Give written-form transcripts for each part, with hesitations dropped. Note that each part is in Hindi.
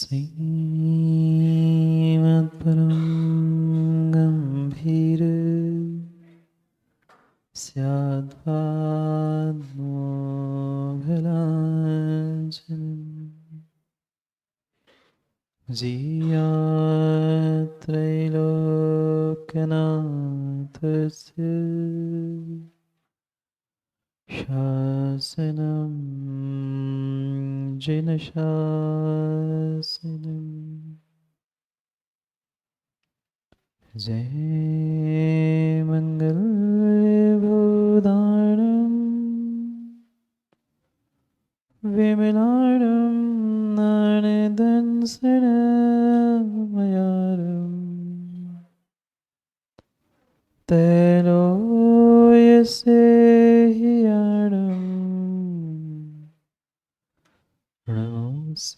श्रीमद्परं गम्भीर स्याद्वाग्मोघलाञ्छनम् जीयात्रैलोक्यनाथस्य शासनं जिनशासनम् जय मंगल भूदानं विमलानं नारदंसनमयारं तैलोयसे हियाणं नमोऽस्यासुरसीताणं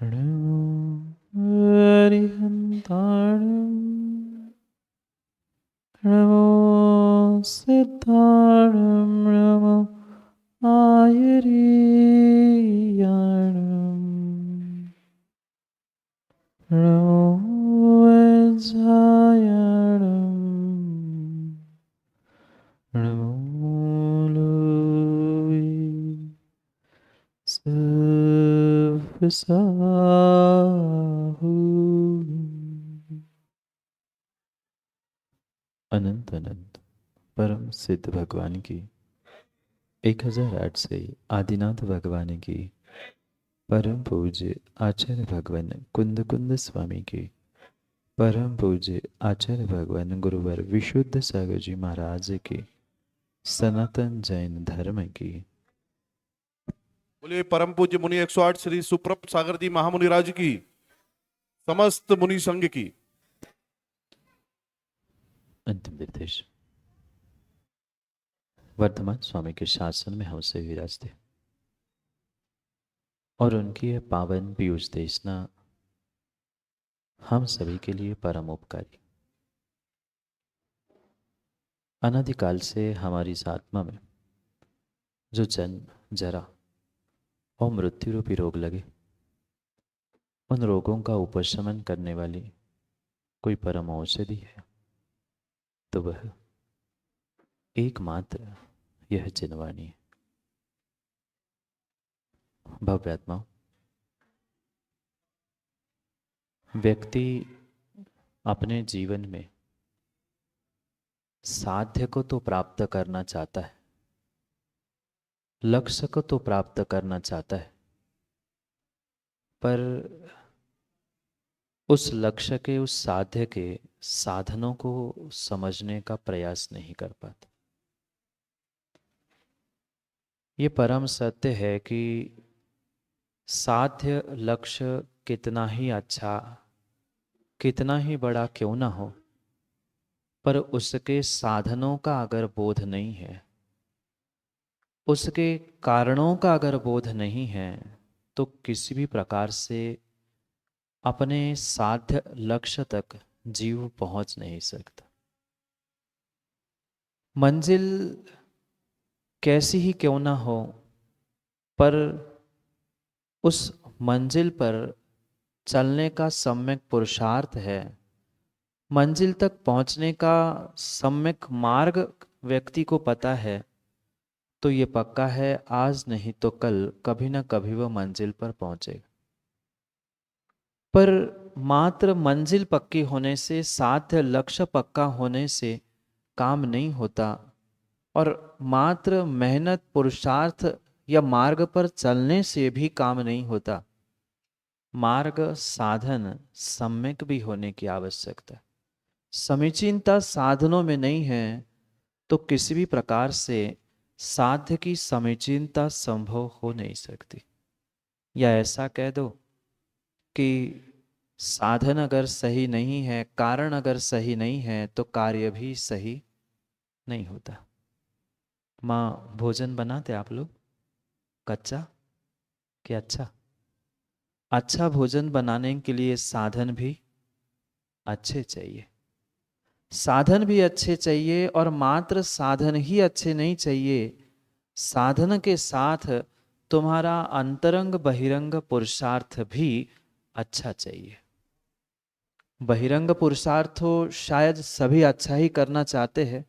नमो हरिहन्ताणं नमो सिद्धाणं नमो आयर्याणं नमो वज्रायणं नमो लोके सव्यसाहु। अनंत अनंत परम सिद्ध भगवान की 1008 से आदिनाथ भगवान की परम पूज्य आचार्य भगवान कुंद कुंद स्वामी की परम पूज्य आचार्य भगवान गुरुवर विशुद्ध सागर जी महाराज की सनातन जैन धर्म की बोलिए परम पूज्य मुनि 108 श्री सुप्रभ सागर जी महामुनि राज की समस्त मुनि संघ की अंतिम निर्देश। वर्तमान स्वामी के शासन में हमसे विराजते और उनकी यह पावन पीयूष देशना हम सभी के लिए परम उपकारी। अनादिकाल से हमारी इस आत्मा में जो जन्म जरा और मृत्यु रूपी रोग लगे, उन रोगों का उपशमन करने वाली कोई परम औषधि है तो वह एकमात्र यह जिनवाणी है। भव्यात्मा, व्यक्ति अपने जीवन में साध्य को तो प्राप्त करना चाहता है, लक्ष्य को तो प्राप्त करना चाहता है, पर उस लक्ष्य के, उस साध्य के साधनों को समझने का प्रयास नहीं कर पाता। ये परम सत्य है कि साध्य लक्ष्य कितना ही अच्छा, कितना ही बड़ा क्यों ना हो, पर उसके साधनों का अगर बोध नहीं है, उसके कारणों का अगर बोध नहीं है, तो किसी भी प्रकार से अपने साध्य लक्ष्य तक जीव पहुंच नहीं सकता। मंजिल कैसी ही क्यों ना हो, पर उस मंजिल पर चलने का सम्यक पुरुषार्थ है, मंजिल तक पहुंचने का सम्यक मार्ग व्यक्ति को पता है, तो ये पक्का है आज नहीं तो कल कभी ना कभी वह मंजिल पर पहुंचेगा। पर मात्र मंजिल पक्की होने से, साध्य लक्ष्य पक्का होने से काम नहीं होता, और मात्र मेहनत पुरुषार्थ या मार्ग पर चलने से भी काम नहीं होता। मार्ग साधन सम्यक भी होने की आवश्यकता। समीचीनता साधनों में नहीं है तो किसी भी प्रकार से साध्य की समीचीनता संभव हो नहीं सकती। या ऐसा कह दो कि साधन अगर सही नहीं है, कारण अगर सही नहीं है, तो कार्य भी सही नहीं होता। माँ भोजन बनाते आप लोग कच्चा कि अच्छा? अच्छा भोजन बनाने के लिए साधन भी अच्छे चाहिए। साधन भी अच्छे चाहिए, और मात्र साधन ही अच्छे नहीं चाहिए, साधन के साथ तुम्हारा अंतरंग बहिरंग पुरुषार्थ भी अच्छा चाहिए। बहिरंग पुरुषार्थ हो, शायद सभी अच्छा ही करना चाहते हैं,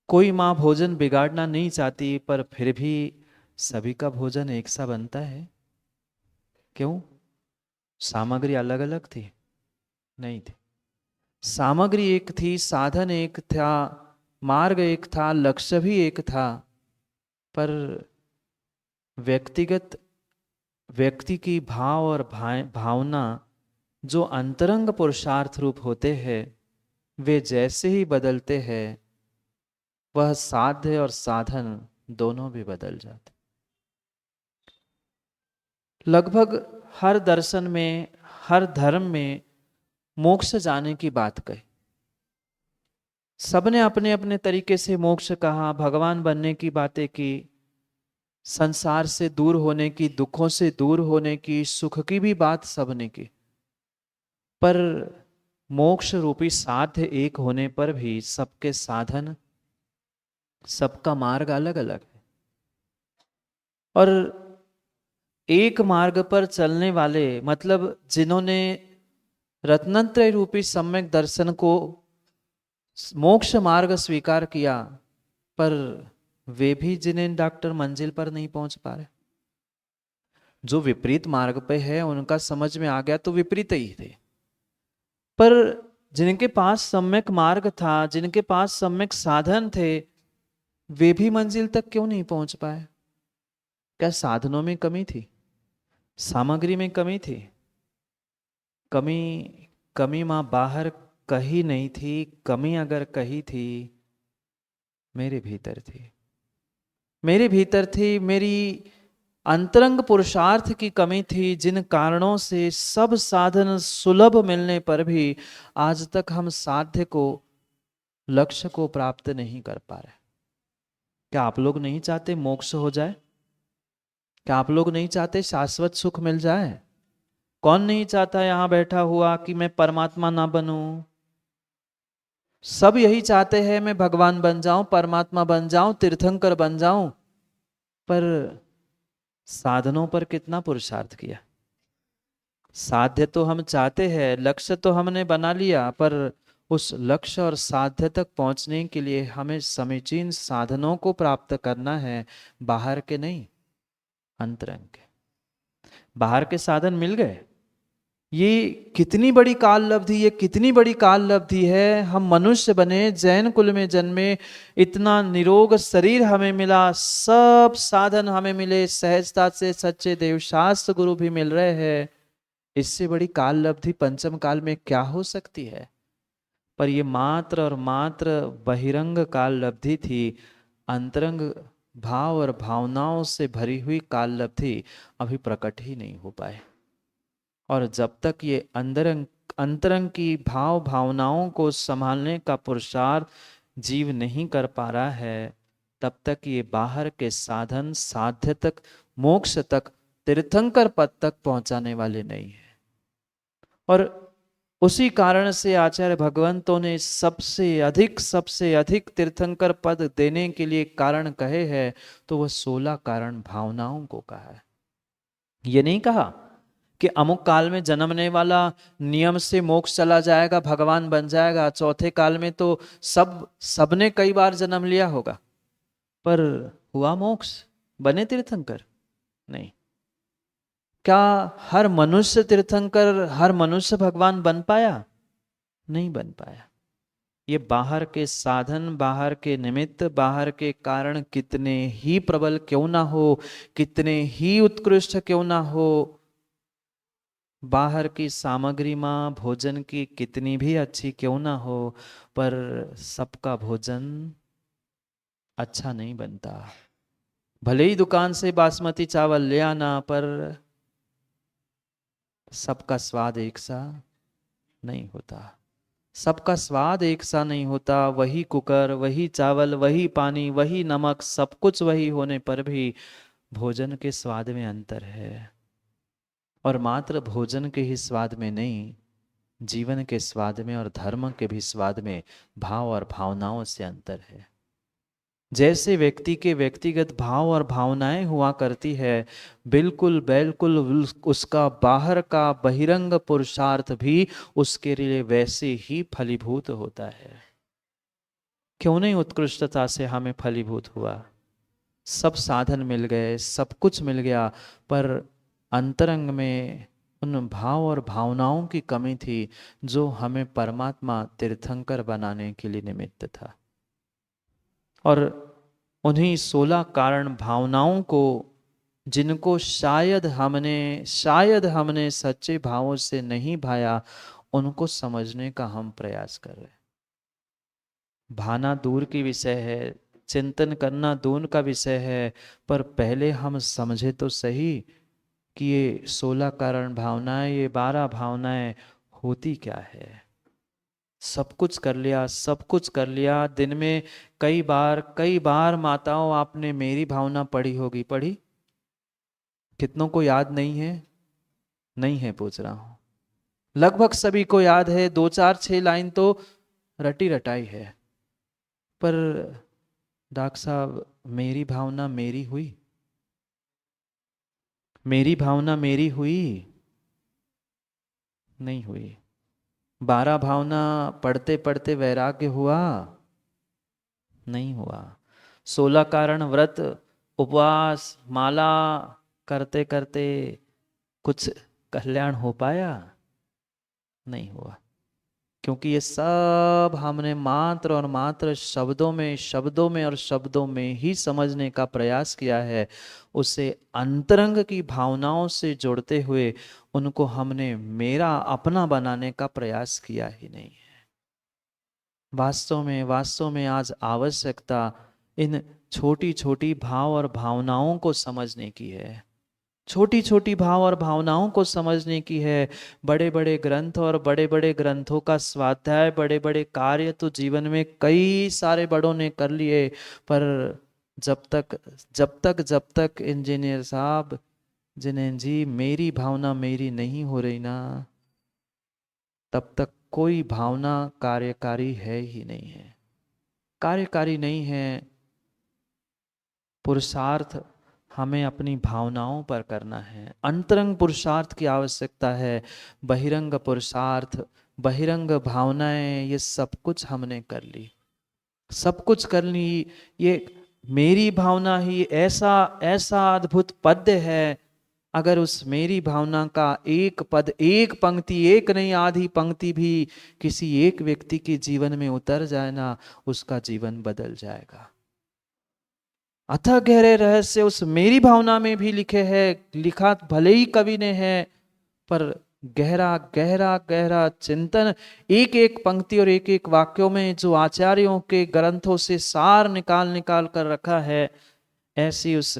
कोई माँ भोजन बिगाड़ना नहीं चाहती, पर फिर भी सभी का भोजन एक सा बनता है। क्यों? सामग्री अलग अलग थी? नहीं थी। सामग्री एक थी, साधन एक था, मार्ग एक था, लक्ष्य भी एक था, पर व्यक्तिगत व्यक्ति की भाव और भावना जो अंतरंग पुरुषार्थ रूप होते हैं, वे जैसे ही बदलते हैं, वह साध्य और साधन दोनों भी बदल जाते। लगभग हर दर्शन में, हर धर्म में मोक्ष जाने की बात कही। सबने अपने अपने तरीके से मोक्ष कहा, भगवान बनने की बातें की, संसार से दूर होने की, दुखों से दूर होने की, सुख की भी बात सबने की, पर मोक्ष रूपी साध्य एक होने पर भी सबके साधन, सबका मार्ग अलग अलग है। और एक मार्ग पर चलने वाले, मतलब जिन्होंने रत्नत्रय रूपी सम्यक दर्शन को मोक्ष मार्ग स्वीकार किया, पर वे भी जिन्हें डॉक्टर मंजिल पर नहीं पहुंच पा रहे। जो विपरीत मार्ग पे है उनका समझ में आ गया तो विपरीत ही थे, पर जिनके पास सम्यक मार्ग था, जिनके पास सम्यक साधन थे, वे भी मंजिल तक क्यों नहीं पहुंच पाए? क्या साधनों में कमी थी? सामग्री में कमी थी? कमी कमी मां बाहर कही नहीं थी, कमी अगर कही थी, मेरे भीतर थी। मेरे भीतर थी, मेरी अंतरंग पुरुषार्थ की कमी थी, जिन कारणों से सब साधन सुलभ मिलने पर भी आज तक हम साध्य को, लक्ष्य को प्राप्त नहीं कर पा रहे। क्या आप लोग नहीं चाहते मोक्ष हो जाए? क्या आप लोग नहीं चाहते शाश्वत सुख मिल जाए? कौन नहीं चाहता यहां बैठा हुआ कि मैं परमात्मा ना बनूं? सब यही चाहते हैं, मैं भगवान बन जाऊं, परमात्मा बन जाऊं, तीर्थंकर बन जाऊं, पर साधनों पर कितना पुरुषार्थ किया? साध्य तो हम चाहते हैं, लक्ष्य तो हमने बना लिया, पर उस लक्ष्य और साध्य तक पहुंचने के लिए हमें समीचीन साधनों को प्राप्त करना है, बाहर के नहीं, अंतरंग के। बाहर के साधन मिल गए, ये कितनी बड़ी काल लब्धि, ये कितनी बड़ी काल लब्धि है। हम मनुष्य बने, जैन कुल में जन्मे, इतना निरोग शरीर हमें मिला, सब साधन हमें मिले, सहजता से सच्चे देवशास्त्र गुरु भी मिल रहे हैं। इससे बड़ी काल लब्धि पंचम काल में क्या हो सकती है? पर ये मात्र और मात्र बहिरंग काल लब्धि थी। अंतरंग भाव और भावनाओं से भरी हुई काल लब्धि अभी प्रकट ही नहीं हो पाए। और जब तक ये अंतरंग की भाव भावनाओं को संभालने का पुरुषार्थ जीव नहीं कर पा रहा है, तब तक ये बाहर के साधन साध्य तक, मोक्ष तक, तीर्थंकर पद तक पहुंचाने वाले नहीं है। और उसी कारण से आचार्य भगवंतों ने सबसे अधिक तीर्थंकर पद देने के लिए कारण कहे हैं, तो वह 16 कारण भावनाओं को कहा है। ये नहीं कहा कि अमुक काल में जन्मने वाला नियम से मोक्ष चला जाएगा, भगवान बन जाएगा, चौथे काल में तो सबने कई बार जन्म लिया होगा, पर हुआ मोक्ष, बने तीर्थंकर? नहीं। क्या हर मनुष्य तीर्थंकर, हर मनुष्य भगवान बन पाया? नहीं बन पाया। ये बाहर के साधन, बाहर के निमित्त, बाहर के कारण कितने ही प्रबल क्यों ना हो, कितने ही उत्कृष्ट क्यों ना हो, बाहर की सामग्री मां भोजन की कितनी भी अच्छी क्यों ना हो, पर सबका भोजन अच्छा नहीं बनता। भले ही दुकान से बासमती चावल ले आना, पर सबका स्वाद एक सा नहीं होता। सबका स्वाद एक सा नहीं होता। वही कुकर, वही चावल, वही पानी, वही नमक, सब कुछ वही होने पर भी भोजन के स्वाद में अंतर है। और मात्र भोजन के ही स्वाद में नहीं, जीवन के स्वाद में और धर्म के भी स्वाद में भाव और भावनाओं से अंतर है। जैसे व्यक्ति के व्यक्तिगत भाव और भावनाएं हुआ करती है, बिल्कुल बिल्कुल उसका बाहर का बहिरंग पुरुषार्थ भी उसके लिए वैसे ही फलीभूत होता है। क्यों नहीं उत्कृष्टता से हमें फलीभूत हुआ? सब साधन मिल गए, सब कुछ मिल गया, पर अंतरंग में उन भाव और भावनाओं की कमी थी जो हमें परमात्मा तीर्थंकर बनाने के लिए निमित्त था। और उन्हीं 16 कारण भावनाओं को, जिनको शायद हमने सच्चे भावों से नहीं भाया, उनको समझने का हम प्रयास कर रहे हैं। भाना दूर की विषय है, चिंतन करना दूर का विषय है, पर पहले हम समझे तो सही कि ये 16 कारण भावनाएं, ये 12 भावनाएं होती क्या है। सब कुछ कर लिया, सब कुछ कर लिया। दिन में कई बार माताओं आपने मेरी भावना पढ़ी होगी, पढ़ी? कितनों को याद नहीं है? नहीं है पूछ रहा हूं। लगभग सभी को याद है, 2 4 6 लाइन तो रटी रटाई है। पर डॉक्टर साहब, मेरी भावना मेरी हुई? मेरी भावना मेरी हुई? नहीं हुई। 12 भावना पढ़ते पढ़ते वैराग्य हुआ? नहीं हुआ। 16 कारण व्रत, उपवास, माला करते करते कुछ कल्याण हो पाया? नहीं हुआ। क्योंकि ये सब हमने मात्र और मात्र शब्दों में ही समझने का प्रयास किया है। उसे अंतरंग की भावनाओं से जोड़ते हुए उनको हमने मेरा अपना बनाने का प्रयास किया ही नहीं है। वास्तव में आज आवश्यकता इन छोटी छोटी भाव और भावनाओं को समझने की है। छोटी छोटी भाव और भावनाओं को समझने की है। बड़े बड़े ग्रंथ और बड़े बड़े ग्रंथों का स्वाध्याय, बड़े बड़े कार्य तो जीवन में कई सारे बड़ों ने कर लिए, पर जब तक इंजीनियर साहब, जिन्हें जी मेरी भावना मेरी नहीं हो रही ना, तब तक कोई भावना कार्यकारी है ही नहीं है, कार्यकारी नहीं है। पुरुषार्थ हमें अपनी भावनाओं पर करना है। अंतरंग पुरुषार्थ की आवश्यकता है। बहिरंग पुरुषार्थ, बहिरंग भावनाएं, ये सब कुछ हमने कर ली, सब कुछ कर ली। ये मेरी भावना ही ऐसा ऐसा अद्भुत पद्य है। अगर उस मेरी भावना का एक पद, एक पंक्ति, एक नहीं आधी पंक्ति भी किसी एक व्यक्ति के जीवन में उतर जाए ना, उसका जीवन बदल जाएगा। अथक गहरे रहस्य उस मेरी भावना में भी लिखे हैं। लिखा भले ही कवि ने है, पर गहरा गहरा गहरा चिंतन एक एक पंक्ति और एक एक वाक्यों में जो आचार्यों के ग्रंथों से सार निकाल निकाल कर रखा है, ऐसी उस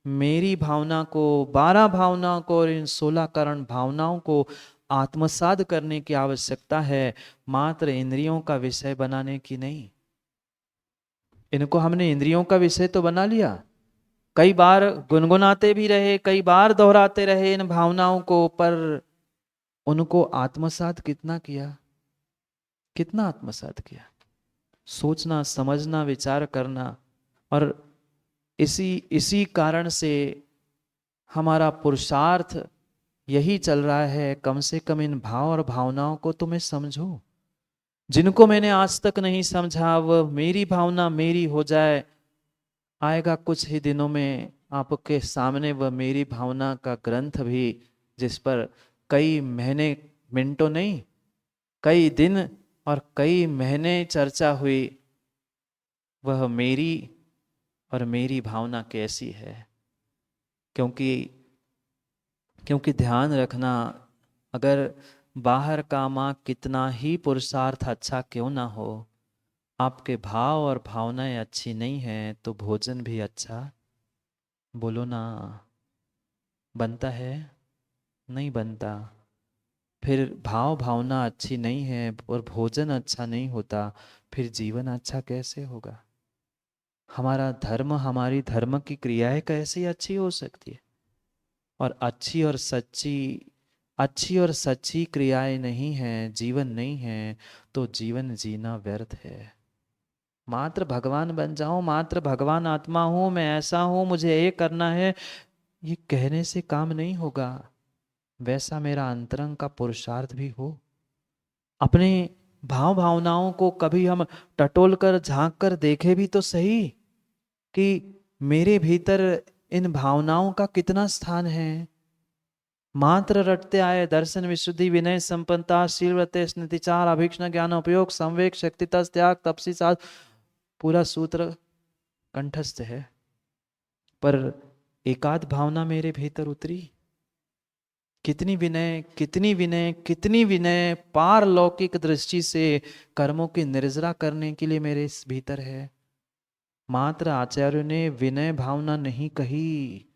मेरी भावना को, 12 भावनाओं को और इन 16 कारण भावनाओं को आत्मसात करने की आवश्यकता है, मात्र इंद्रियों का विषय बनाने की नहीं। इनको हमने इंद्रियों का विषय तो बना लिया, कई बार गुनगुनाते भी रहे, कई बार दोहराते रहे इन भावनाओं को, पर उनको आत्मसात कितना किया? कितना आत्मसात किया? सोचना, समझना, विचार करना। और इसी इसी कारण से हमारा पुरुषार्थ यही चल रहा है, कम से कम इन भाव और भावनाओं को तुम्हें समझो। जिनको मैंने आज तक नहीं समझा, वह मेरी भावना मेरी हो जाए। आएगा कुछ ही दिनों में आपके सामने वह मेरी भावना का ग्रंथ भी, जिस पर कई महीने, मिनटों नहीं, कई दिन और कई महीने चर्चा हुई, वह मेरी और मेरी भावना कैसी है। क्योंकि क्योंकि ध्यान रखना, अगर बाहर का माँ कितना ही पुरुषार्थ अच्छा क्यों ना हो, आपके भाव और भावनाएं अच्छी नहीं हैं तो भोजन भी अच्छा, बोलो ना, बनता है? नहीं बनता। फिर भाव भावना अच्छी नहीं है और भोजन अच्छा नहीं होता, फिर जीवन अच्छा कैसे होगा? हमारा धर्म, हमारी धर्म की क्रियाएं कैसे अच्छी हो सकती है? और अच्छी और सच्ची, अच्छी और सच्ची क्रियाएं नहीं हैं, जीवन नहीं है, तो जीवन जीना व्यर्थ है। मात्र भगवान बन जाऊं, मात्र भगवान आत्मा हूं, मैं ऐसा हूं, मुझे ये करना है, ये कहने से काम नहीं होगा। वैसा मेरा अंतरंग का पुरुषार्थ भी हो। अपने भाव भावनाओं को कभी हम टटोल कर झांक कर देखे भी तो सही कि मेरे भीतर इन भावनाओं का कितना स्थान है। मात्र रटते आए दर्शन विशुद्धि विनय संपन्नता शील व्रते स्मृतिचार अभीक्षण ज्ञान उपयोग संवेग शक्ति त्याग तपसी साध, पूरा सूत्र कंठस्थ है, पर एकाध भावना मेरे भीतर उतरी। कितनी विनय, कितनी विनय, कितनी विनय पारलौकिक दृष्टि से कर्मों की निर्जरा करने के लिए मेरे इस भीतर है। मात्र आचार्यों ने विनय भावना नहीं कही,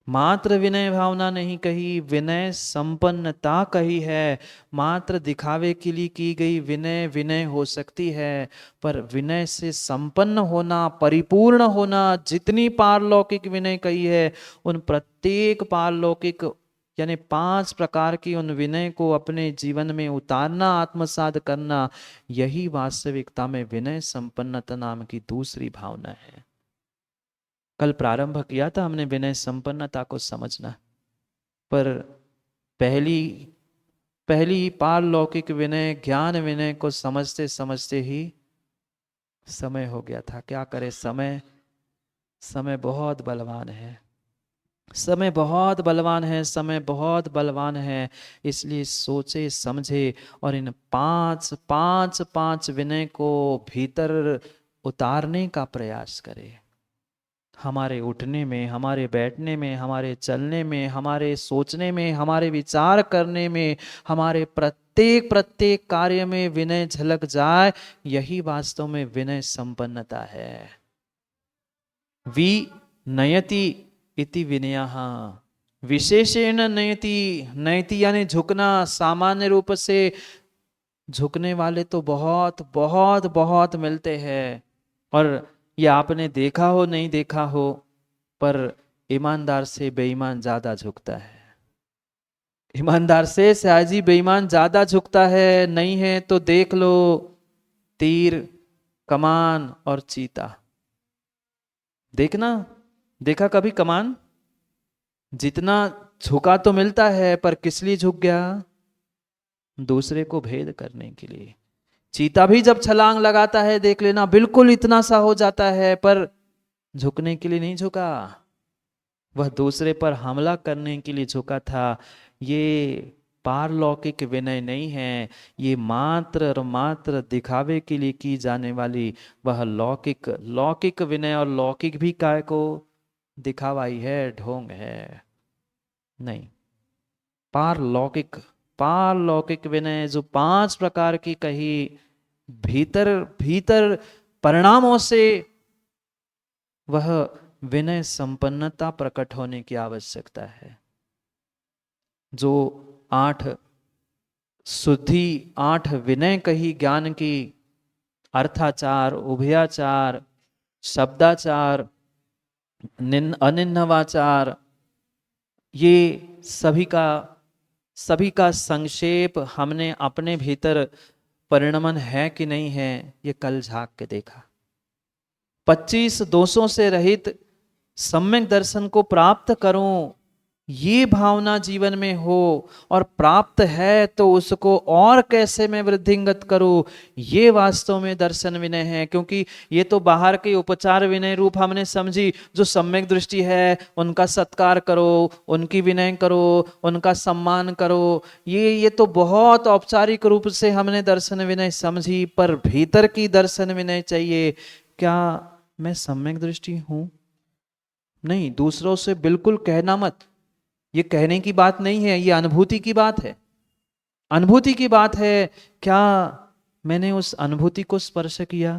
मात्र विनय भावना नहीं कही, विनय संपन्नता कही है। मात्र दिखावे के लिए की गई विनय विनय हो सकती है, पर विनय से संपन्न होना, परिपूर्ण होना, जितनी पारलौकिक विनय कही है, उन प्रत्येक पारलौकिक यानी 5 प्रकार की उन विनय को अपने जीवन में उतारना, आत्मसात करना, यही वास्तविकता में विनय संपन्नता नाम की दूसरी भावना है। कल प्रारंभ किया था हमने विनय संपन्नता को समझना, पर पहली पारलौकिक विनय ज्ञान विनय को समझते समझते ही समय हो गया था। क्या करे, समय बहुत बलवान है, समय बहुत बलवान है, समय बहुत बलवान है। इसलिए सोचे समझे और इन पांच विनय को भीतर उतारने का प्रयास करे। हमारे उठने में, हमारे बैठने में, हमारे चलने में, हमारे सोचने में, हमारे विचार करने में, हमारे प्रत्येक कार्य में विनय झलक जाए, यही वास्तव में विनय संपन्नता है। विनयति इति विनयः, विशेषेण नयति। नयति यानी झुकना। सामान्य रूप से झुकने वाले तो बहुत बहुत बहुत मिलते हैं, और ये आपने देखा हो नहीं देखा हो, पर ईमानदार से बेईमान ज्यादा झुकता है। ईमानदार से सयाजी बेईमान ज्यादा झुकता है। नहीं है तो देख लो तीर, कमान और चीता। देखना, देखा कभी कमान? जितना झुका तो मिलता है, पर किस लिए झुक गया? दूसरे को भेद करने के लिए। चीता भी जब छलांग लगाता है देख लेना, बिल्कुल इतना सा हो जाता है, पर झुकने के लिए नहीं झुका, वह दूसरे पर हमला करने के लिए झुका था। ये पारलौकिक विनय नहीं है, ये मात्र और मात्र दिखावे के लिए की जाने वाली वह लौकिक विनय, और लौकिक भी काय को दिखावाई है, ढोंग है। नहीं, पारलौकिक विनय जो 5 प्रकार की कही, भीतर परिणामों से वह विनय संपन्नता प्रकट होने की आवश्यकता है। जो 8 शुद्धि, 8 विनय कही ज्ञान की, अर्थाचार, उभयाचार, शब्दाचार, अनिन्नवाचार, ये सभी का संक्षेप हमने अपने भीतर परिणमन है कि नहीं है, ये कल झांक के देखा। 25 दोषों से रहित सम्यक दर्शन को प्राप्त करूं, ये भावना जीवन में हो, और प्राप्त है तो उसको और कैसे मैं वृद्धिंगत करूं, ये वास्तव में दर्शन विनय है। क्योंकि ये तो बाहर के उपचार विनय रूप हमने समझी, जो सम्यक दृष्टि है उनका सत्कार करो, उनकी विनय करो, उनका सम्मान करो, ये तो बहुत औपचारिक रूप से हमने दर्शन विनय समझी, पर भीतर की दर्शन विनय चाहिए। क्या मैं सम्यक दृष्टि हूं? नहीं, दूसरों से बिल्कुल कहना मत, ये कहने की बात नहीं है, ये अनुभूति की बात है। अनुभूति की बात है। क्या मैंने उस अनुभूति को स्पर्श किया?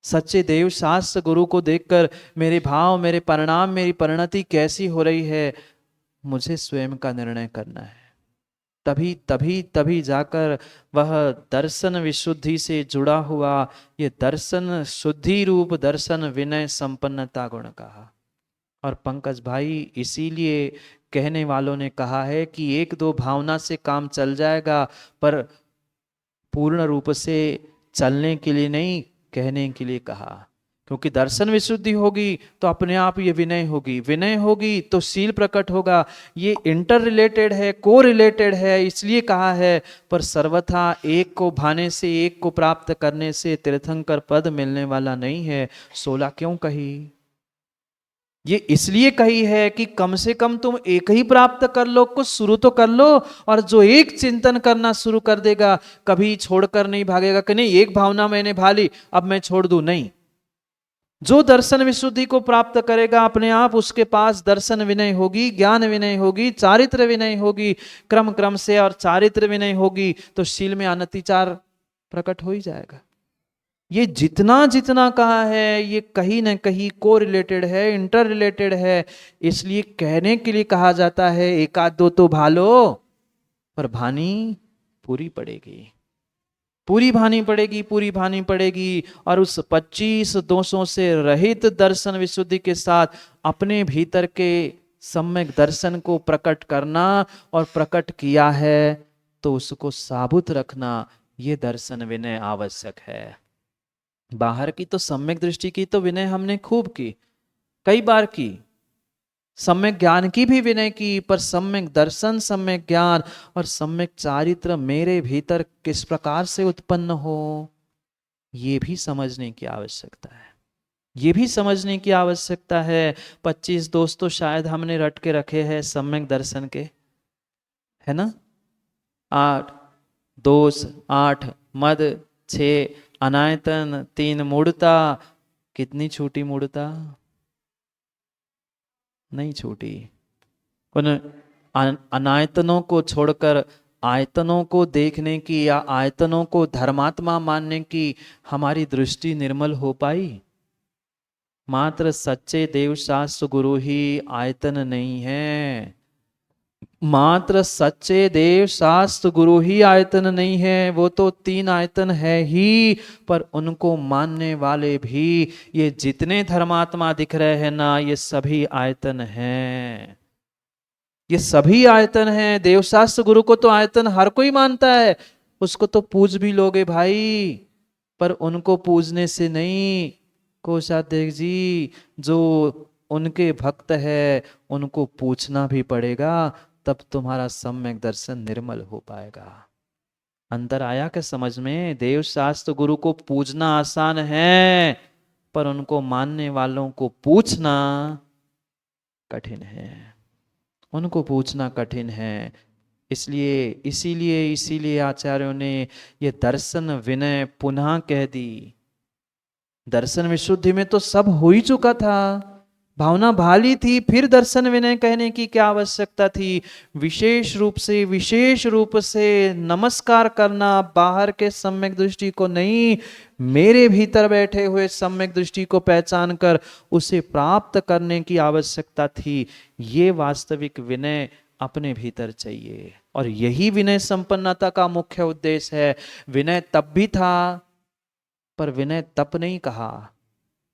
सच्चे देव शास्त्र गुरु को देखकर मेरे भाव, मेरे परिणाम, मेरी परिणति कैसी हो रही है, मुझे स्वयं का निर्णय करना है। तभी जाकर वह दर्शन विशुद्धि से जुड़ा हुआ ये दर्शन शुद्धि रूप दर्शन विनय संपन्नता गुण कहा। और पंकज भाई, इसीलिए कहने वालों ने कहा है कि एक दो भावना से काम चल जाएगा, पर पूर्ण रूप से चलने के लिए नहीं, कहने के लिए कहा। क्योंकि दर्शन विशुद्धि होगी तो अपने आप ये विनय होगी, विनय होगी तो शील प्रकट होगा। ये इंटर रिलेटेड है, को रिलेटेड है, इसलिए कहा है। पर सर्वथा एक को भाने से, एक को प्राप्त करने से तीर्थंकर पद मिलने वाला नहीं है। 16 क्यों कही? ये इसलिए कही है कि कम से कम तुम एक ही प्राप्त कर लो, कुछ शुरू तो कर लो। और जो एक चिंतन करना शुरू कर देगा, कभी छोड़कर नहीं भागेगा कि नहीं एक भावना मैंने भाली अब मैं छोड़ दूं, नहीं। जो दर्शन विशुद्धि को प्राप्त करेगा, अपने आप उसके पास दर्शन विनय होगी, ज्ञान विनय होगी, चारित्र विनय होगी, क्रम क्रम से, और चारित्र विनय होगी तो शील में अनतिचार प्रकट हो ही जाएगा। ये जितना जितना कहा है ये कहीं ना कहीं को रिलेटेड है, इंटर रिलेटेड है। इसलिए कहने के लिए कहा जाता है एक आध दो तो भालो, पर भानी पूरी पड़ेगी, पूरी भानी पड़ेगी, पूरी भानी पड़ेगी। और उस 25 दोषों से रहित दर्शन विशुद्धि के साथ अपने भीतर के सम्यक दर्शन को प्रकट करना, और प्रकट किया है तो उसको साबुत रखना, ये दर्शन विनय आवश्यक है। बाहर की तो सम्यक दृष्टि की तो विनय हमने खूब की, कई बार की, सम्यक ज्ञान की भी विनय की, पर सम्यक दर्शन, सम्यक ज्ञान और सम्यक चारित्र मेरे भीतर किस प्रकार से उत्पन्न हो, ये भी समझने की आवश्यकता है, ये भी समझने की आवश्यकता है। 25 दोष तो शायद हमने रट के रखे हैं सम्यक दर्शन के, है ना? 8 दोष, 8 मद, 6 अनायतन, 3 मूढ़ता। कितनी छोटी मूढ़ता? नहीं छूटी। उन अनायतनों को छोड़कर आयतनों को देखने की या आयतनों को धर्मात्मा मानने की हमारी दृष्टि निर्मल हो पाई? मात्र सच्चे देव शास्त्र गुरु ही आयतन नहीं है, मात्र सच्चे देव शास्त्र गुरु ही आयतन नहीं है। वो तो 3 आयतन है ही, पर उनको मानने वाले भी, ये जितने धर्मात्मा दिख रहे हैं ना, ये सभी आयतन हैं, ये सभी आयतन हैं। देवशास्त्र गुरु को तो आयतन हर कोई मानता है, उसको तो पूज भी लोगे भाई, पर उनको पूजने से नहीं, कोषाध्यक्ष जी, जो उनके भक्त है उनको पूछना भी पड़ेगा, तब तुम्हारा सम्यक दर्शन निर्मल हो पाएगा। अंदर आया क्या समझ में? देव शास्त्र गुरु को पूजना आसान है, पर उनको मानने वालों को पूछना कठिन है, उनको पूछना कठिन है। इसलिए इसीलिए इसीलिए आचार्यों ने ये दर्शन विनय पुनः कह दी। दर्शन विशुद्धि में तो सब हो ही चुका था, भावना भाली थी, फिर दर्शन विनय कहने की क्या आवश्यकता थी? विशेष रूप से नमस्कार करना बाहर के सम्यक दृष्टि को नहीं, मेरे भीतर बैठे हुए सम्यक दृष्टि को पहचान कर उसे प्राप्त करने की आवश्यकता थी। ये वास्तविक विनय अपने भीतर चाहिए, और यही विनय संपन्नता का मुख्य उद्देश्य है। विनय तब भी था, पर विनय तप नहीं कहा।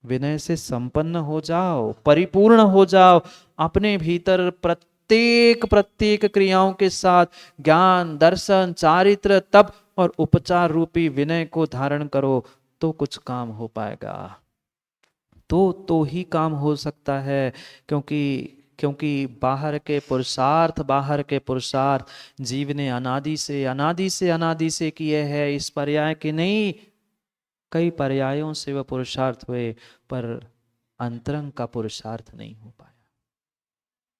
विनय से संपन्न हो जाओ, परिपूर्ण हो जाओ, अपने भीतर प्रत्येक प्रत्येक क्रियाओं के साथ ज्ञान, दर्शन, चारित्र, तप और उपचार रूपी विनय को धारण करो, तो कुछ काम हो पाएगा, तो ही काम हो सकता है। क्योंकि बाहर के पुरुषार्थ जीव ने अनादि से किए हैं। इस पर्याय के नहीं, कई पर्यायों से वह पुरुषार्थ हुए, पर अंतरंग का पुरुषार्थ नहीं हो पाया।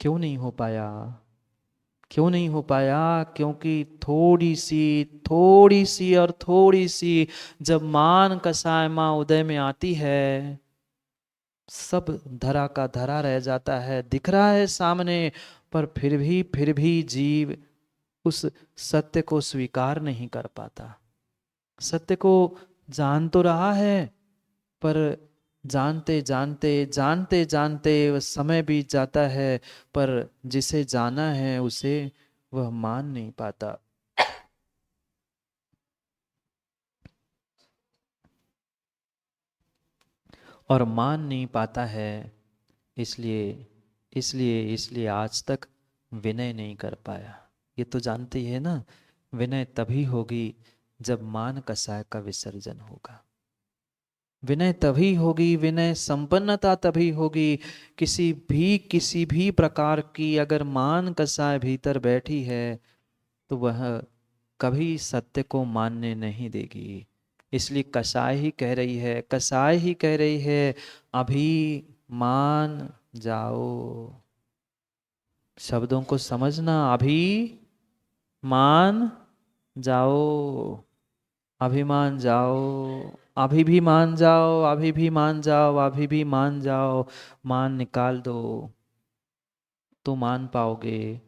क्यों नहीं हो पाया? क्यों नहीं हो पाया? क्योंकि थोड़ी सी जब मान कसाय माँ उदय में आती है, सब धरा का धरा रह जाता है, दिख रहा है सामने, पर फिर भी जीव उस सत्य को स्वीकार नहीं कर पाता। सत्य को जान तो रहा है, पर जानते जानते वह समय बीत जाता है, पर जिसे जाना है उसे वह मान नहीं पाता। और मान नहीं पाता है, इसलिए आज तक विनय नहीं कर पाया। ये तो जानते ही है ना, विनय तभी होगी जब मान कसाय का विसर्जन होगा। विनय तभी होगी, विनय संपन्नता तभी होगी, किसी भी प्रकार की अगर मान कसाय भीतर बैठी है तो वह कभी सत्य को मानने नहीं देगी। इसलिए कसाय ही कह रही है, कसाय ही कह रही है, अभी मान जाओ। शब्दों को समझना, अभी मान जाओ, अभी मान जाओ, अभी भी मान जाओ, अभी भी मान जाओ, अभी भी मान जाओ। मान निकाल दो तो मान पाओगे,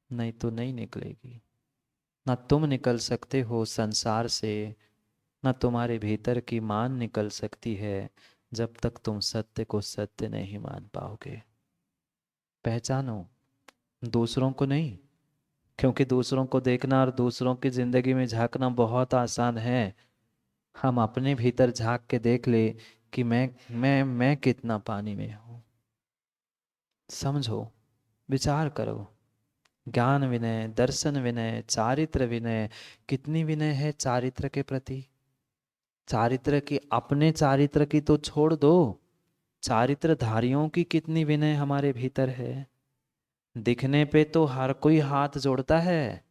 नहीं तो नहीं निकलेगी। ना तुम निकल सकते हो संसार से, ना तुम्हारे भीतर की मान निकल सकती है जब तक तुम सत्य को सत्य नहीं मान पाओगे। पहचानो, दूसरों को नहीं, क्योंकि दूसरों को देखना और दूसरों की जिंदगी में झांकना बहुत आसान है। हम अपने भीतर झांक के देख ले कि मैं कितना पानी में हूँ। समझो, विचार करो, ज्ञान विनय, दर्शन विनय, चारित्र विनय, कितनी विनय है चारित्र के प्रति। चारित्र की, अपने चारित्र की तो छोड़ दो, चारित्रधारियों की कितनी विनय हमारे भीतर है। दिखने पे तो हर कोई हाथ जोड़ता है,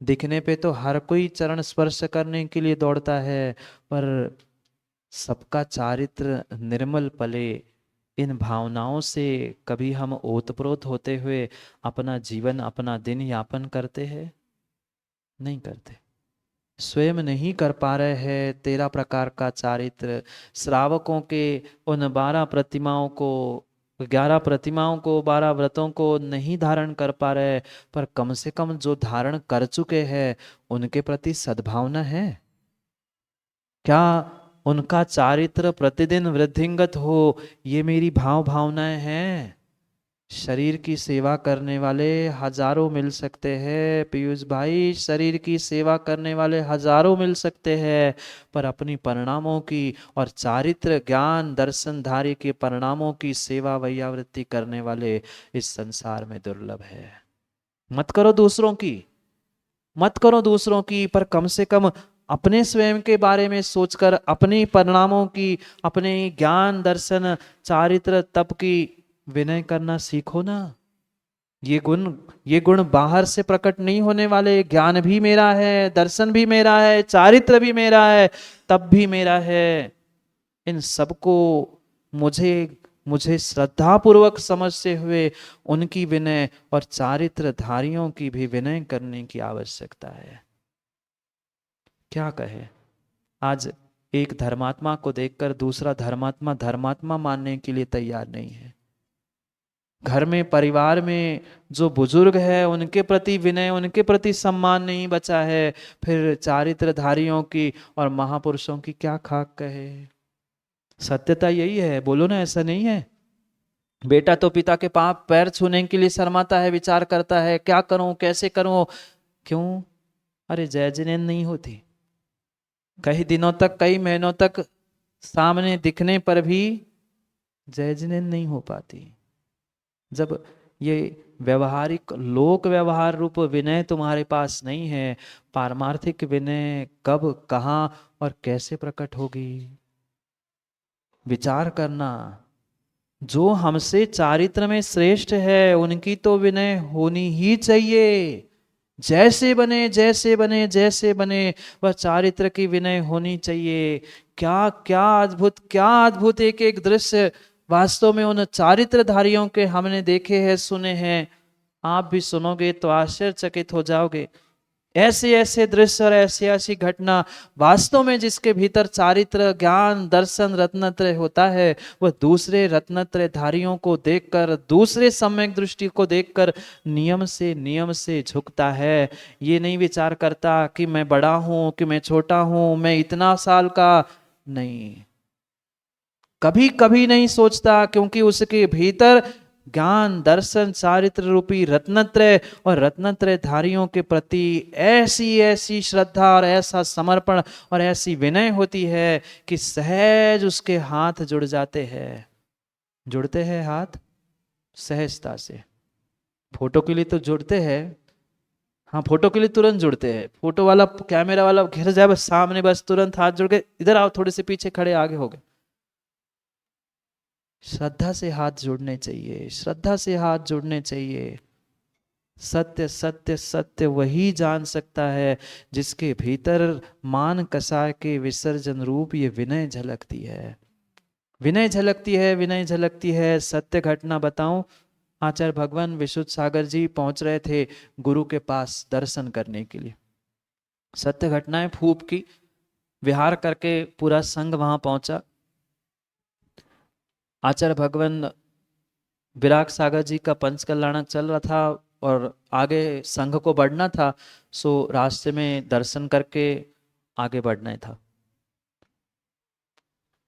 दिखने पे तो हर कोई चरण स्पर्श करने के लिए दौड़ता है, पर सबका चारित्र निर्मल पले, इन भावनाओं से कभी हम ओतप्रोत होते हुए अपना जीवन, अपना दिन यापन करते हैं? नहीं करते। स्वयं नहीं कर पा रहे हैं 13 प्रकार का चारित्र। श्रावकों के उन 12 प्रतिमाओं को, 11 प्रतिमाओं को, 12 व्रतों को नहीं धारण कर पा रहे, पर कम से कम जो धारण कर चुके हैं उनके प्रति सद्भावना है क्या? उनका चारित्र प्रतिदिन वृद्धिंगत हो, ये मेरी भावनाएं हैं। शरीर की सेवा करने वाले हजारों मिल सकते हैं पीयूष भाई, शरीर की सेवा करने वाले हजारों मिल सकते हैं, पर अपनी परिणामों की और चारित्र ज्ञान दर्शनधारी के परिणामों की सेवा वैयावृत्ति करने वाले इस संसार में दुर्लभ है। मत करो दूसरों की, मत करो दूसरों की, पर कम से कम अपने स्वयं के बारे में सोचकर अपनी परिणामों की, अपने ज्ञान दर्शन चारित्र तप की विनय करना सीखो ना। ये गुण बाहर से प्रकट नहीं होने वाले। ज्ञान भी मेरा है, दर्शन भी मेरा है, चारित्र भी मेरा है, तप भी मेरा है। इन सबको मुझे मुझे श्रद्धा पूर्वक समझते हुए उनकी विनय और चारित्रधारियों की भी विनय करने की आवश्यकता है। क्या कहे, आज एक धर्मात्मा को देखकर दूसरा धर्मात्मा धर्मात्मा मानने के लिए तैयार नहीं है। घर में, परिवार में जो बुजुर्ग है उनके प्रति विनय, उनके प्रति सम्मान नहीं बचा है, फिर चारित्रधारियों की और महापुरुषों की क्या खाक कहे। सत्यता यही है, बोलो ना, ऐसा नहीं है? बेटा तो पिता के पाप पैर छूने के लिए शर्माता है, विचार करता है क्या करूं, कैसे करूं। क्यों? अरे जय जिनेन्द्र नहीं होती, कई दिनों तक, कई महीनों तक सामने दिखने पर भी जय जिनेन्द्र नहीं हो पाती। जब ये व्यवहारिक लोक व्यवहार रूप विनय तुम्हारे पास नहीं है, पारमार्थिक विनय कब, कहां और कैसे प्रकट होगी? विचार करना। जो हमसे चारित्र में श्रेष्ठ है उनकी तो विनय होनी ही चाहिए। जैसे बने, जैसे बने, जैसे बने, वह चारित्र की विनय होनी चाहिए। क्या क्या अद्भुत, क्या अद्भुत एक एक दृश्य वास्तव में उन चारित्रधारियों के हमने देखे हैं, सुने हैं। आप भी सुनोगे तो आश्चर्यचकित हो जाओगे। ऐसे ऐसे दृश्य और ऐसी ऐसी घटना, वास्तव में जिसके भीतर चारित्र ज्ञान दर्शन रत्नत्रय होता है, वह दूसरे रत्नत्रय धारियों को देखकर, दूसरे सम्यक दृष्टि को देखकर नियम से झुकता है। ये नहीं विचार करता कि मैं बड़ा हूं, कि मैं छोटा हूं, मैं इतना साल का, नहीं, कभी कभी नहीं सोचता, क्योंकि उसके भीतर ज्ञान दर्शन चारित्र रूपी रत्नत्रय और रत्नत्रय धारियों के प्रति ऐसी ऐसी श्रद्धा और ऐसा समर्पण और ऐसी विनय होती है कि सहज उसके हाथ जुड़ जाते हैं। जुड़ते हैं हाथ सहजता से। फोटो के लिए तो जुड़ते हैं, हाँ फोटो के लिए तुरंत जुड़ते हैं, फोटो वाला कैमरा वाला घिर जाए बस सामने, बस तुरंत हाथ जोड़ के इधर आओ, थोड़े से पीछे खड़े, आगे हो गए। श्रद्धा से हाथ जोड़ने चाहिए, श्रद्धा से हाथ जोड़ने चाहिए। सत्य सत्य सत्य वही जान सकता है जिसके भीतर मान कसाय के विसर्जन रूप ये विनय झलकती है, विनय झलकती है, विनय झलकती है। सत्य घटना बताऊं, आचार्य भगवान विशुद्ध सागर जी पहुंच रहे थे गुरु के पास दर्शन करने के लिए। सत्य घटनाएं फूप की, विहार करके पूरा संघ वहां पहुंचा। आचार्य भगवान विराग सागर जी का पंच कल्याण चल रहा था और आगे संघ को बढ़ना था, सो रास्ते में दर्शन करके आगे बढ़ना था।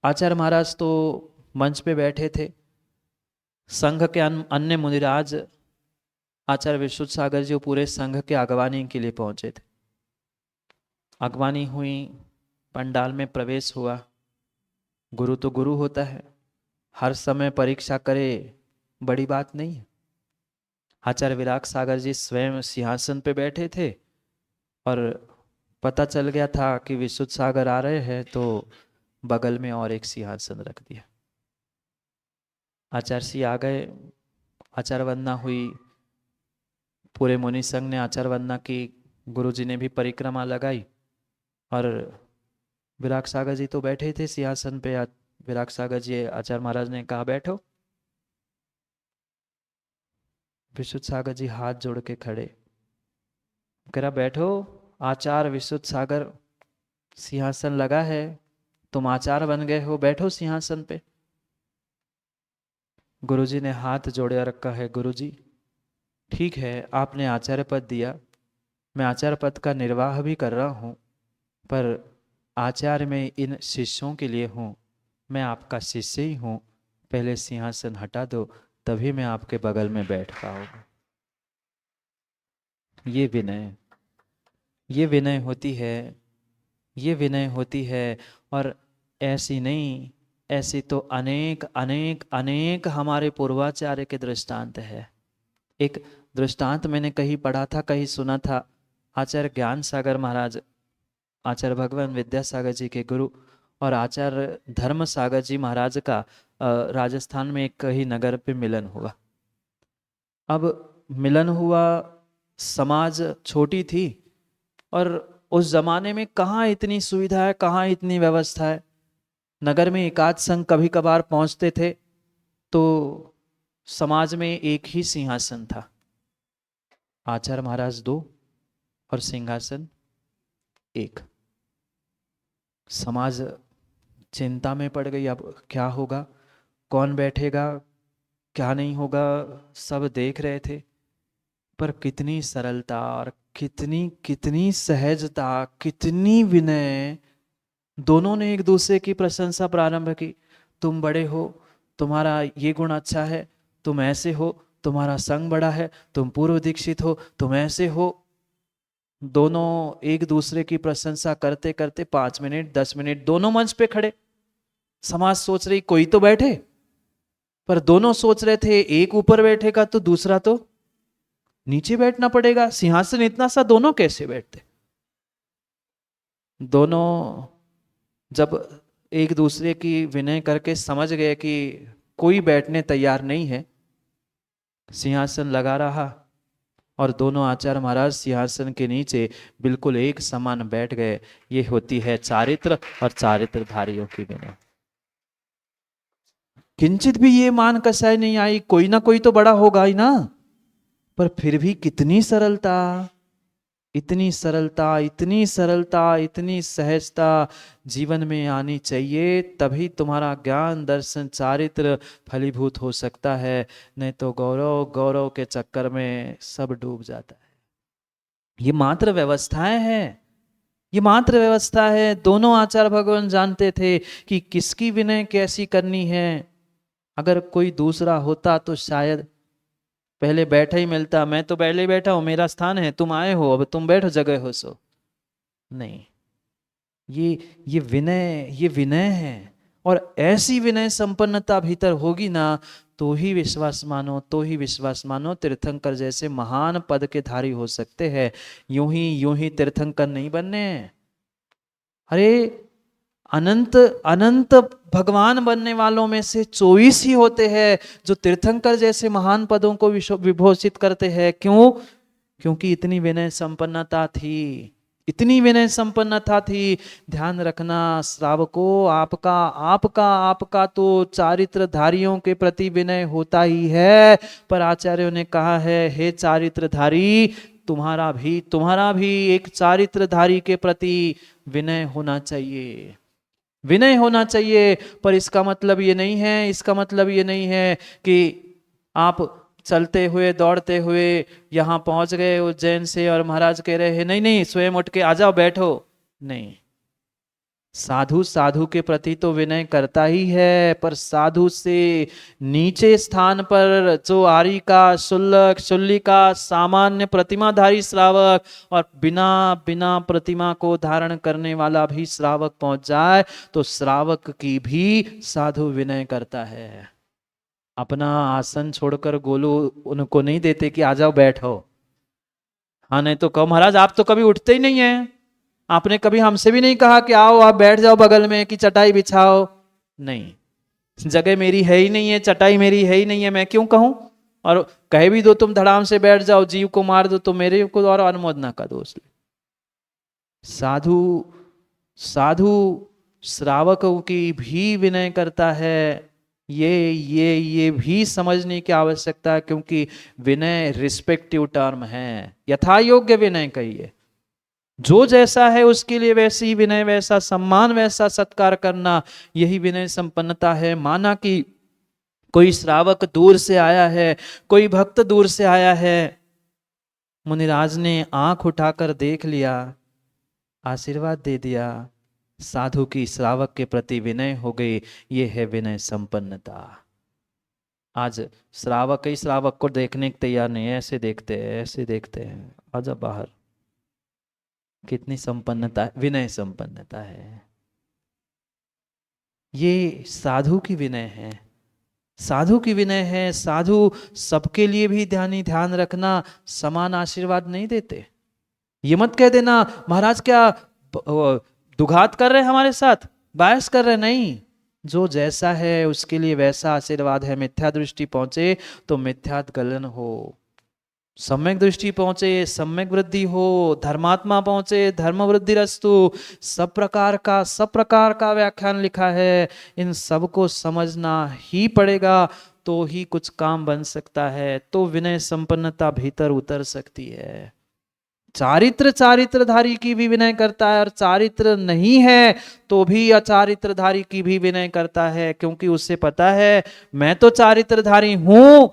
आचार्य महाराज तो मंच पे बैठे थे, संघ के अन्य मुनिराज आचार्य विशुद्ध सागर जी पूरे संघ के अगवानी के लिए पहुंचे थे। अगवानी हुई, पंडाल में प्रवेश हुआ। गुरु तो गुरु होता है, हर समय परीक्षा करे बड़ी बात नहीं है। आचार्य विराग सागर जी स्वयं सिंहासन पे बैठे थे और पता चल गया था कि विशुद्ध सागर आ रहे हैं, तो बगल में और एक सिंहासन रख दिया। आचार्य जी आ गए, आचार्य वंदना हुई, पूरे मुनि संघ ने आचार्य वंदना की, गुरुजी ने भी परिक्रमा लगाई और विराग सागर जी तो बैठे थे सिंहासन पे। विराग सागर जी, आचार्य महाराज ने कहा बैठो। विशुद्ध सागर जी हाथ जोड़ के खड़े, कह रहा बैठो आचार्य विशुद्ध सागर, सिंहासन लगा है, तुम आचार्य बन गए हो, बैठो सिंहासन पे। गुरुजी ने हाथ जोड़े और रखा है, गुरुजी ठीक है आपने आचार्य पद दिया, मैं आचार्य पद का निर्वाह भी कर रहा हूँ, पर आचार्य में इन शिष्यों के लिए हूँ, मैं आपका शिष्य ही हूँ, पहले सिंहासन हटा दो तभी मैं आपके बगल में बैठ पाऊंगा। ये विनय, ये विनय होती है, ये विनय होती है। और ऐसी नहीं, ऐसी तो अनेक अनेक अनेक हमारे पूर्वाचार्य के दृष्टांत है। एक दृष्टांत मैंने कहीं पढ़ा था, कहीं सुना था, आचार्य ज्ञान सागर महाराज, आचार्य भगवान विद्यासागर जी के गुरु, और आचार्य धर्म सागर जी महाराज का राजस्थान में एक कहीं नगर पे मिलन हुआ। अब मिलन हुआ, समाज छोटी थी और उस जमाने में कहाँ इतनी सुविधा है, कहाँ इतनी व्यवस्था है। नगर में एकाध संघ कभी कभार पहुंचते थे तो समाज में एक ही सिंहासन था, आचार्य महाराज 2 और सिंहासन 1। समाज चिंता में पड़ गई, अब क्या होगा, कौन बैठेगा, क्या नहीं होगा, सब देख रहे थे। पर कितनी सरलता और कितनी कितनी सहजता, कितनी विनय, दोनों ने एक दूसरे की प्रशंसा प्रारंभ की। तुम बड़े हो, तुम्हारा ये गुण अच्छा है, तुम ऐसे हो, तुम्हारा संग बड़ा है, तुम पूर्व दीक्षित हो, तुम ऐसे हो। दोनों एक दूसरे की प्रशंसा करते करते 5 मिनट 10 मिनट दोनों मंच पे खड़े। समाज सोच रही कोई तो बैठे, पर दोनों सोच रहे थे एक ऊपर बैठेगा तो दूसरा तो नीचे बैठना पड़ेगा, सिंहासन इतना सा दोनों कैसे बैठते। दोनों जब एक दूसरे की विनय करके समझ गए कि कोई बैठने तैयार नहीं है, सिंहासन लगा रहा और दोनों आचार्य महाराज सिंहासन के नीचे बिल्कुल एक समान बैठ गए। ये होती है चारित्र और चारित्रधारियों की विनय। किंचित भी ये मान कसाई नहीं आई, कोई ना कोई तो बड़ा होगा ही ना, पर फिर भी कितनी सरलता, इतनी सरलता, इतनी सरलता, इतनी सहजता जीवन में आनी चाहिए, तभी तुम्हारा ज्ञान दर्शन चारित्र फलीभूत हो सकता है। नहीं तो गौरव गौरव के चक्कर में सब डूब जाता है। ये मात्र व्यवस्थाएं हैं, ये मात्र व्यवस्था है। दोनों आचार्य भगवान जानते थे कि किसकी विनय कैसी करनी है। अगर कोई दूसरा होता तो शायद पहले बैठा ही मिलता, मैं तो पहले ही बैठा हूं, मेरा स्थान है, तुम आए हो अब तुम बैठो, जगह हो सो नहीं। ये विनय, ये विनय है। और ऐसी विनय संपन्नता भीतर होगी ना तो ही विश्वास मानो, तो ही विश्वास मानो, तीर्थंकर जैसे महान पद के धारी हो सकते हैं। यूं ही तीर्थंकर नहीं बनने हैं। अरे अनंत अनंत भगवान बनने वालों में से 24 ही होते हैं जो तीर्थंकर जैसे महान पदों को विभूषित करते हैं। क्यों? क्योंकि इतनी विनय संपन्नता थी, इतनी विनय संपन्नता थी। ध्यान रखना श्रावकों, आपका आपका आपका तो चारित्रधारियों के प्रति विनय होता ही है, पर आचार्यों ने कहा है, हे चारित्रधारी, तुम्हारा भी एक चारित्रधारी के प्रति विनय होना चाहिए, विनय होना चाहिए। पर इसका मतलब ये नहीं है, इसका मतलब ये नहीं है कि आप चलते हुए दौड़ते हुए यहाँ पहुंच गए उज्जैन से और महाराज कह रहे हैं नहीं नहीं स्वयं उठ के आ जाओ बैठो। नहीं, साधु साधु के प्रति तो विनय करता ही है, पर साधु से नीचे स्थान पर जो आरी का शुल्लक शुल्ली का सामान्य प्रतिमाधारी श्रावक और बिना बिना प्रतिमा को धारण करने वाला भी श्रावक पहुंच जाए तो श्रावक की भी साधु विनय करता है। अपना आसन छोड़कर गोलू उनको नहीं देते कि आ जाओ बैठो। हाँ, नहीं तो कहो महाराज आप तो कभी उठते ही नहीं है, आपने कभी हमसे भी नहीं कहा कि आओ आप बैठ जाओ बगल में, कि चटाई बिछाओ। नहीं, जगह मेरी है ही नहीं है, चटाई मेरी है ही नहीं है, मैं क्यों कहूं? और कह भी दो तुम धड़ाम से बैठ जाओ, जीव को मार दो, तो मेरे को और अनुमोदना का दोष ले। साधु साधु श्रावकों की भी विनय करता है, ये भी समझने की आवश्यकता है, क्योंकि विनय रिस्पेक्टिव टर्म है, यथा योग्य विनय कहिए। जो जैसा है उसके लिए वैसी विनय, वैसा सम्मान, वैसा सत्कार करना, यही विनय संपन्नता है। माना कि कोई श्रावक दूर से आया है, कोई भक्त दूर से आया है, मुनिराज ने आंख उठाकर देख लिया, आशीर्वाद दे दिया, साधु की श्रावक के प्रति विनय हो गई, ये है विनय संपन्नता। आज श्रावक कई श्रावक को देखने के तैयार नहीं है, ऐसे देखते हैं, ऐसे देखते हैं, आजा बाहर। कितनी संपन्नता, विनय संपन्नता है। ये साधु की विनय है, साधु की विनय है। साधु सबके लिए भी ध्यान रखना, समान आशीर्वाद नहीं देते। ये मत कह देना महाराज क्या दुघात कर रहे हमारे साथ, बायस कर रहे, नहीं। जो जैसा है उसके लिए वैसा आशीर्वाद है। मिथ्या दृष्टि पहुंचे तो मिथ्यात गलन हो, सम्यक दृष्टि पहुंचे सम्यक वृद्धि हो, धर्मात्मा पहुंचे धर्म वृद्धि रस्तु। सब प्रकार का व्याख्यान लिखा है, इन सब को समझना ही पड़ेगा, तो ही कुछ काम बन सकता है, तो विनय संपन्नता भीतर उतर सकती है। चारित्रधारी की भी विनय करता है, और चारित्र नहीं है तो भी अचारित्रधारी की भी विनय करता है, क्योंकि उससे पता है मैं तो चारित्रधारी हूं,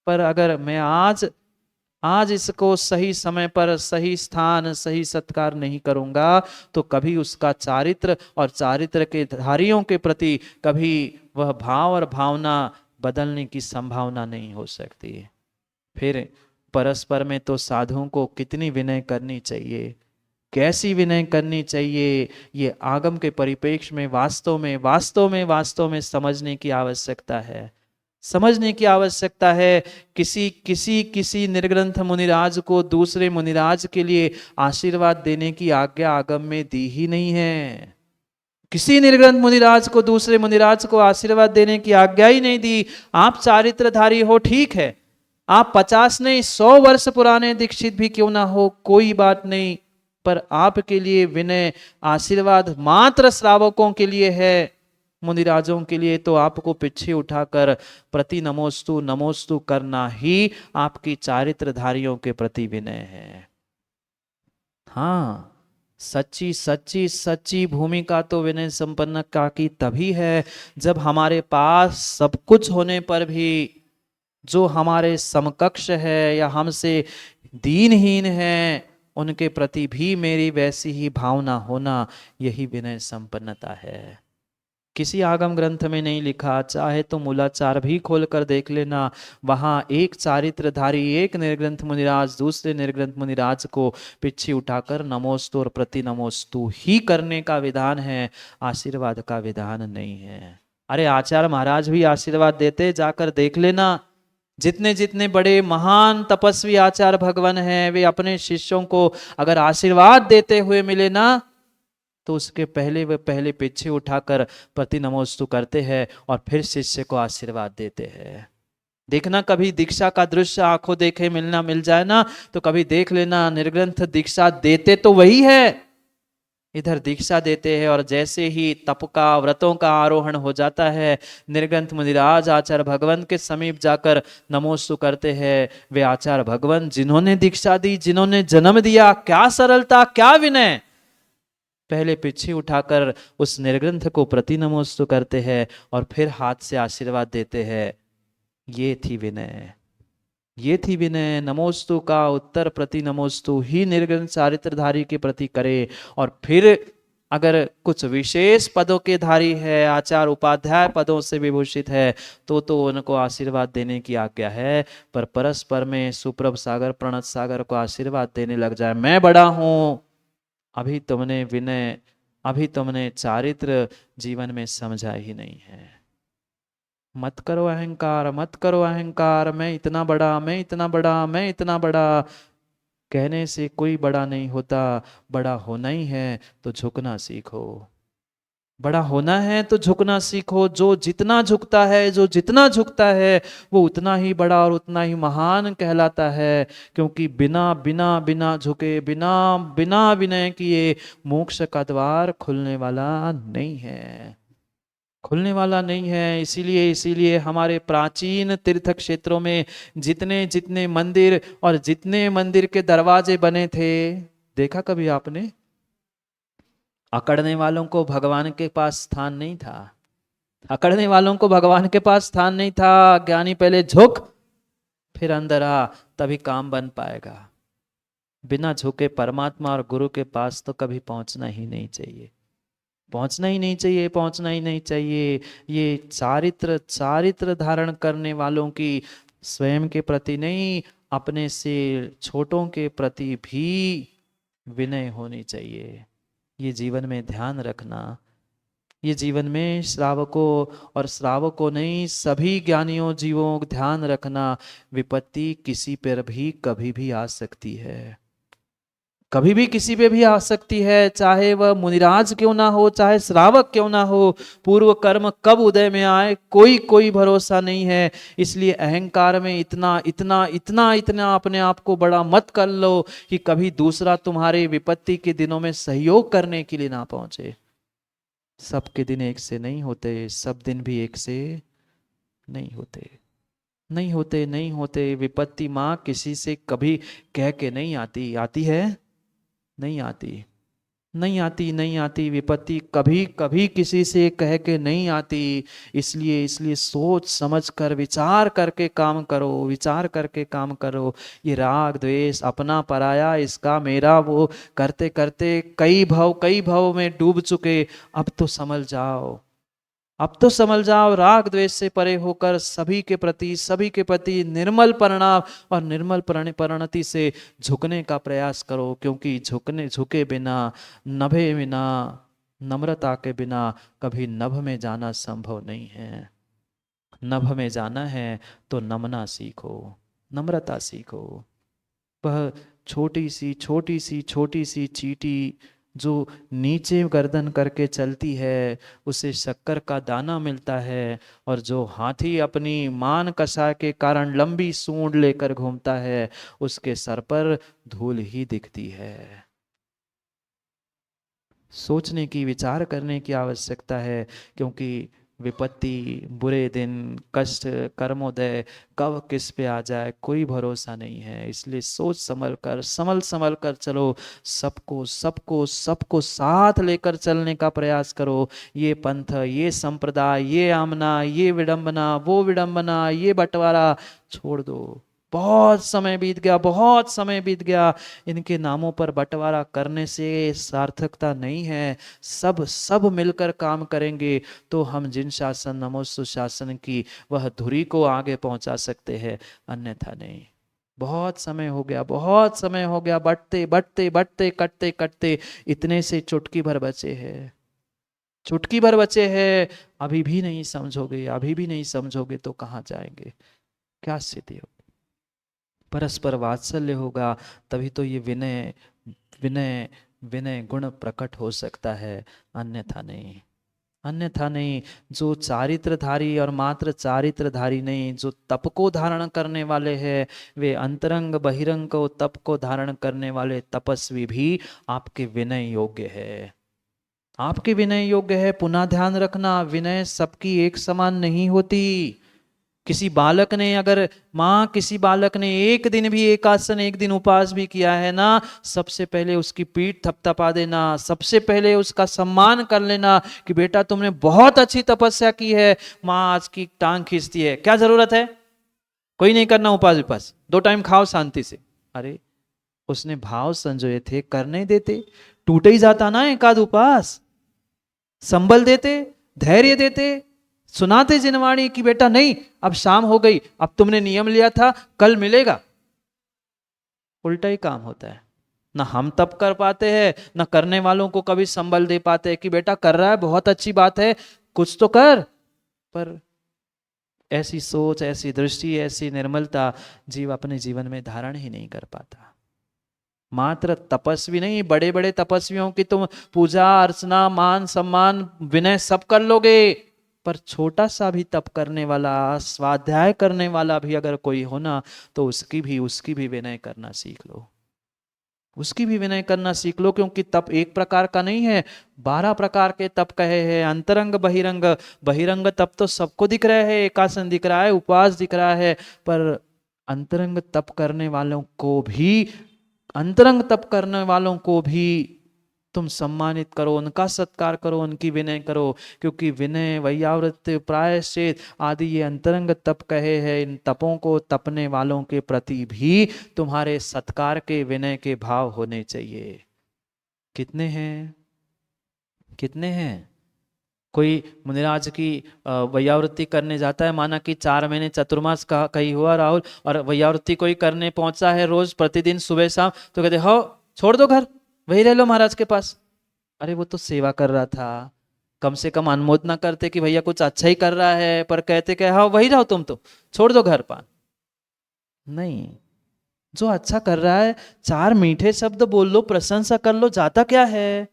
पर अगर मैं आज इसको सही समय पर सही स्थान सही सत्कार नहीं करूंगा तो कभी उसका चारित्र और चारित्र के धारियों के प्रति कभी वह भाव और भावना बदलने की संभावना नहीं हो सकती। फिर परस्पर में तो साधुओं को कितनी विनय करनी चाहिए, कैसी विनय करनी चाहिए, ये आगम के परिप्रेक्ष्य में वास्तव में समझने की आवश्यकता है, समझने की आवश्यकता है। किसी निर्ग्रंथ मुनिराज को दूसरे मुनिराज के लिए आशीर्वाद देने की आज्ञा आगम में दी ही नहीं है। किसी निर्ग्रंथ मुनिराज को दूसरे मुनिराज को आशीर्वाद देने की आज्ञा ही नहीं दी। आप चारित्रधारी हो, ठीक है, आप 50 नहीं 100 वर्ष पुराने दीक्षित भी क्यों ना हो, कोई बात नहीं, पर आपके लिए विनय आशीर्वाद मात्र श्रावकों के लिए है, मुनिराजों के लिए तो आपको पीछे उठाकर प्रति नमोस्तु नमोस्तु करना ही आपकी चारित्रधारियों के प्रति विनय है। हाँ, सच्ची भूमिका तो विनय संपन्न का की तभी है जब हमारे पास सब कुछ होने पर भी जो हमारे समकक्ष है या हमसे दीनहीन है उनके प्रति भी मेरी वैसी ही भावना होना, यही विनय संपन्नता है। किसी आगम ग्रंथ में नहीं लिखा, चाहे तो मूलाचार भी खोलकर देख लेना, वहां एक चारित्रधारी एक निर्ग्रंथ मुनिराज दूसरे निर्ग्रंथ मुनिराज को पीछे उठाकर नमोस्तु और प्रति नमोस्तु ही करने का विधान है, आशीर्वाद का विधान नहीं है। अरे आचार्य महाराज भी आशीर्वाद देते, जाकर देख लेना। जितने जितने बड़े महान तपस्वी आचार्य भगवान हैं, वे अपने शिष्यों को अगर आशीर्वाद देते हुए मिले ना, तो उसके पहले वे पहले पीछे उठाकर प्रति नमोस्तु करते हैं और फिर शिष्य को आशीर्वाद देते हैं। देखना, कभी दीक्षा का दृश्य आंखों देखे मिलना मिल जाए ना, तो कभी देख लेना। निर्ग्रंथ दीक्षा देते तो वही है, इधर दीक्षा देते हैं, और जैसे ही तप का व्रतों का आरोहण हो जाता है, निर्ग्रंथ मुनिराज आचार्य भगवान के समीप जाकर नमोस्तु करते हैं। वे आचार्य भगवान जिन्होंने दीक्षा दी, जिन्होंने जन्म दिया, क्या सरलता, क्या विनय, पहले पीछे उठाकर उस निर्ग्रंथ को प्रति नमोस्तु करते हैं और फिर हाथ से आशीर्वाद देते हैं। ये थी विनय, ये थी विनय। नमोस्तु का उत्तर प्रति नमोस्तु ही निर्ग्रंथ चारित्रधारी के प्रति करे। और फिर अगर कुछ विशेष पदों के धारी है, आचार्य उपाध्याय पदों से विभूषित है, तो उनको आशीर्वाद देने की आज्ञा है। पर परस्पर में सुप्रभ सागर प्रणत सागर को आशीर्वाद देने लग जाए, मैं बड़ा हूं, अभी तुमने विनय, अभी तुमने चारित्र जीवन में समझा ही नहीं है। मत करो अहंकार, मत करो अहंकार, मैं इतना बड़ा, मैं इतना बड़ा, मैं इतना बड़ा। कहने से कोई बड़ा नहीं होता। बड़ा होना ही है तो झुकना सीखो, बड़ा होना है तो झुकना सीखो। जो जितना झुकता है, जो जितना झुकता है, वो उतना ही बड़ा और उतना ही महान कहलाता है। क्योंकि बिना बिना बिना झुके, बिना बिना विनय किए मोक्ष का द्वार खुलने वाला नहीं है, खुलने वाला नहीं है। इसीलिए इसीलिए हमारे प्राचीन तीर्थ क्षेत्रों में जितने जितने मंदिर और जितने मंदिर के दरवाजे बने थे, देखा कभी आपने? अकड़ने वालों को भगवान के पास स्थान नहीं था, अकड़ने वालों को भगवान के पास स्थान नहीं था। ज्ञानी पहले झुक फिर अंदर आ, तभी काम बन पाएगा। बिना झुके परमात्मा और गुरु के पास तो कभी पहुंचना ही नहीं चाहिए, पहुंचना ही नहीं चाहिए, पहुंचना ही नहीं चाहिए। ये चारित्र, चारित्र धारण करने वालों की स्वयं के प्रति नहीं, अपने से छोटों के प्रति भी विनय होनी चाहिए। ये जीवन में ध्यान रखना, ये जीवन में श्रावकों और श्रावकों नहीं, सभी ज्ञानियों जीवों ध्यान रखना। विपत्ति किसी पर भी कभी भी आ सकती है, कभी भी किसी पे भी आ सकती है, चाहे वह मुनिराज क्यों ना हो, चाहे श्रावक क्यों ना हो। पूर्व कर्म कब उदय में आए कोई कोई भरोसा नहीं है। इसलिए अहंकार में इतना इतना इतना इतना अपने आप को बड़ा मत कर लो कि कभी दूसरा तुम्हारे विपत्ति के दिनों में सहयोग करने के लिए ना पहुंचे। सबके दिन एक से नहीं होते, सब दिन भी एक से नहीं होते, नहीं होते, नहीं होते। विपत्ति माँ किसी से कभी कह के नहीं आती, आती है? नहीं आती, नहीं आती, नहीं आती। विपत्ति कभी कभी किसी से कह के नहीं आती। इसलिए इसलिए सोच समझ कर विचार करके काम करो, विचार करके काम करो। ये राग द्वेष, अपना पराया, इसका मेरा, वो करते करते कई भव में डूब चुके। अब तो संभल जाओ, अब तो समझ जाओ। राग द्वेष से परे होकर सभी के प्रति निर्मल परिणाम और निर्मल परिणति से झुकने का प्रयास करो। क्योंकि झुके बिना, नभे बिना, नम्रता के बिना कभी नभ में जाना संभव नहीं है। नभ में जाना है तो नमना सीखो, नम्रता सीखो। वह छोटी सी छोटी सी छोटी सी चींटी जो नीचे गर्दन करके चलती है, उसे शक्कर का दाना मिलता है। और जो हाथी अपनी मान कषा के कारण लंबी सूंड लेकर घूमता है, उसके सर पर धूल ही दिखती है। सोचने की, विचार करने की आवश्यकता है। क्योंकि विपत्ति, बुरे दिन, कष्ट, कर्मोदय कब किस पे आ जाए कोई भरोसा नहीं है। इसलिए सोच संभल कर चलो। सबको सबको सबको साथ लेकर चलने का प्रयास करो। ये पंथ, ये संप्रदाय, ये आमना, ये विडंबना, वो विडंबना, ये बंटवारा छोड़ दो। बहुत समय बीत गया, बहुत समय बीत गया। इनके नामों पर बंटवारा करने से सार्थकता नहीं है। सब सब मिलकर काम करेंगे तो हम जिन शासन, नमो सुशासन की वह धुरी को आगे पहुंचा सकते हैं, अन्यथा नहीं। बहुत समय हो गया, बहुत समय हो गया, बढ़ते बढ़ते बढ़ते, कटते कटते इतने से चुटकी भर बचे हैं। चुटकी भर बचे हैं, अभी भी नहीं समझोगे, अभी भी नहीं समझोगे तो कहाँ जाएंगे, क्या स्थिति हो। परस्पर वात्सल्य होगा तभी तो ये विनय विनय विनय गुण प्रकट हो सकता है, अन्यथा नहीं, अन्यथा नहीं। जो चारित्रधारी और मात्र चारित्रधारी नहीं, जो तप को धारण करने वाले हैं, वे अंतरंग बहिरंग को तप को धारण करने वाले तपस्वी भी आपके विनय योग्य है, आपके विनय योग्य है। पुनः ध्यान रखना, विनय सबकी एक समान नहीं होती। किसी बालक ने अगर माँ किसी बालक ने एक दिन भी एकासन एक दिन उपवास भी किया है ना, सबसे पहले उसकी पीठ थपथपा देना, सबसे पहले उसका सम्मान कर लेना कि बेटा तुमने बहुत अच्छी तपस्या की है, माँ आज की टांग खींचती है, क्या जरूरत है, कोई नहीं करना उपवास विपास, 2 टाइम खाओ शांति से। अरे उसने भाव संजोए थे, करने देते, टूट ही जाता ना एक आध उपवास, संबल देते, धैर्य देते, सुनाते जिनवाणी कि बेटा नहीं अब शाम हो गई, अब तुमने नियम लिया था कल मिलेगा। उल्टा ही काम होता है, ना हम तप कर पाते हैं, ना करने वालों को कभी संबल दे पाते हैं कि बेटा कर रहा है बहुत अच्छी बात है, कुछ तो कर। पर ऐसी सोच, ऐसी दृष्टि, ऐसी निर्मलता जीव अपने जीवन में धारण ही नहीं कर पाता। मात्र तपस्वी नहीं, बड़े बड़े तपस्वियों की तुम पूजा अर्चना मान सम्मान विनय सब कर लोगे, पर छोटा सा भी तप करने वाला, स्वाध्याय करने वाला भी अगर कोई हो ना, तो उसकी भी विनय करना सीख लो, उसकी भी विनय करना सीख लो। क्योंकि तप एक प्रकार का नहीं है, 12 प्रकार के तप कहे हैं, अंतरंग बहिरंग। बहिरंग तप तो सबको दिख रहा है, एकासन दिख रहा है, उपवास दिख रहा है, पर अंतरंग तप करने वालों को भी, अंतरंग तप करने वालों को भी तुम सम्मानित करो, उनका सत्कार करो, उनकी विनय करो। क्योंकि विनय वैयावृत्ति प्रायश्चित आदि ये अंतरंग तप कहे हैं, इन तपों को तपने वालों के प्रति भी तुम्हारे सत्कार के विनय के भाव होने चाहिए। कितने हैं, कितने हैं। कोई मुनिराज की वैयावृत्ति करने जाता है, माना कि 4 महीने चतुर्मास का कहीं हुआ राहुल, और वैयावृत्ति कोई करने पहुंचा है रोज प्रतिदिन सुबह शाम, तो कहते हो छोड़ दो घर, वही रह लो महाराज के पास। अरे वो तो सेवा कर रहा था, कम से कम अनुमोदना करते कि भैया कुछ अच्छा ही कर रहा है, पर कहते कि हाँ वही रहो तुम, तो छोड़ दो घर पान। नहीं, जो अच्छा कर रहा है 4 मीठे शब्द बोल लो, प्रशंसा कर लो, जाता क्या है।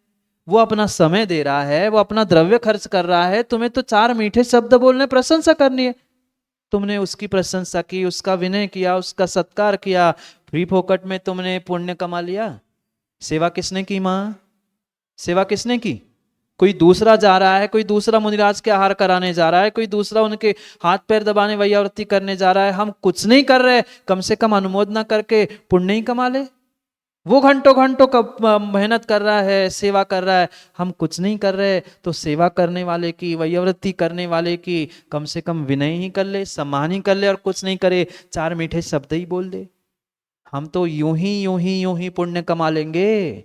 वो अपना समय दे रहा है, वो अपना द्रव्य खर्च कर रहा है, तुम्हें तो 4 मीठे शब्द बोलने, प्रशंसा करनी है। तुमने उसकी प्रशंसा की, उसका विनय किया, उसका सत्कार किया, फ्री फोकट में तुमने पुण्य कमा लिया। सेवा किसने की माँ, सेवा किसने की। कोई दूसरा जा रहा है, कोई दूसरा मुनिराज के आहार कराने जा रहा है, कोई दूसरा उनके हाथ पैर दबाने वैयावृत्ति करने जा रहा है, हम कुछ नहीं कर रहे, कम से कम अनुमोदना करके पुण्य ही कमा ले। वो घंटों घंटों का मेहनत कर रहा है, सेवा कर रहा है, हम कुछ नहीं कर रहे, तो सेवा करने वाले की, वैयावृत्ति करने वाले की कम से कम विनय ही कर ले, सम्मान ही कर ले, और कुछ नहीं करे 4 मीठे शब्द ही बोल दे। हम तो यूं ही पुण्य कमा लेंगे।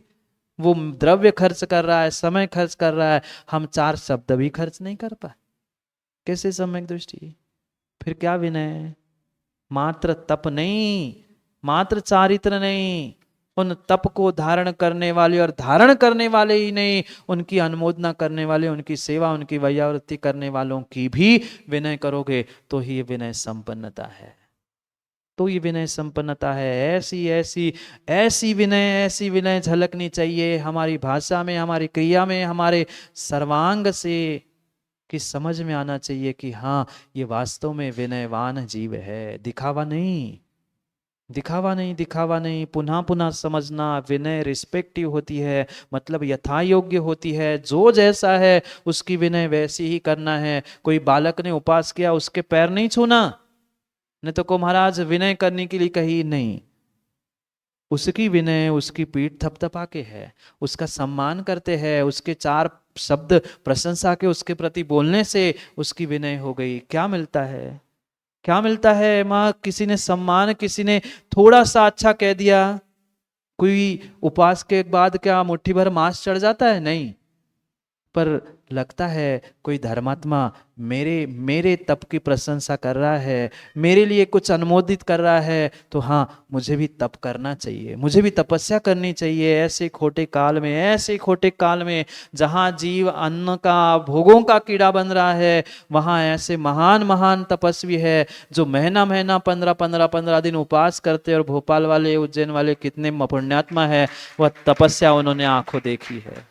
वो द्रव्य खर्च कर रहा है, समय खर्च कर रहा है, हम 4 शब्द भी खर्च नहीं कर पाए, कैसे सम्यक दृष्टि, फिर क्या विनय। मात्र तप नहीं, मात्र चारित्र नहीं, उन तप को धारण करने वाले, और धारण करने वाले ही नहीं, उनकी अनुमोदना करने वाले, उनकी सेवा, उनकी वैयावृत्ति करने वालों की भी विनय करोगे, तो ही विनय संपन्नता है, तो ये विनय संपन्नता है। ऐसी ऐसी ऐसी विनय झलकनी चाहिए हमारी भाषा में, हमारी क्रिया में, हमारे सर्वांग से, कि समझ में आना चाहिए कि हाँ ये वास्तव में विनयवान जीव है, दिखावा नहीं, दिखावा नहीं, दिखावा नहीं। पुनः पुनः समझना, विनय रिस्पेक्टिव होती है, मतलब यथा योग्य होती है, जो जैसा है उसकी विनय वैसी ही करना है। कोई बालक ने उपास किया, उसके पैर नहीं छूना, नहीं तो को महाराज विनय करने के लिए कही नहीं, उसकी विनय उसकी पीठ थपथपा के है, उसका सम्मान करते हैं, उसके 4 शब्द प्रशंसा के उसके प्रति बोलने से उसकी विनय हो गई। क्या मिलता है, क्या मिलता है माँ, किसी ने सम्मान, किसी ने थोड़ा सा अच्छा कह दिया, कोई उपवास के बाद क्या मुट्ठी भर मांस चढ़ जाता है, नहीं, पर लगता है कोई धर्मात्मा मेरे मेरे तप की प्रशंसा कर रहा है, मेरे लिए कुछ अनुमोदित कर रहा है, तो हाँ मुझे भी तप करना चाहिए, मुझे भी तपस्या करनी चाहिए। ऐसे खोटे काल में, ऐसे खोटे काल में जहाँ जीव अन्न का, भोगों का कीड़ा बन रहा है, वहाँ ऐसे महान महान तपस्वी है जो महीना महीना 15 दिन उपवास करते। और भोपाल वाले, उज्जैन वाले कितने पुण्यात्मा है, वह तपस्या उन्होंने आंखों देखी है।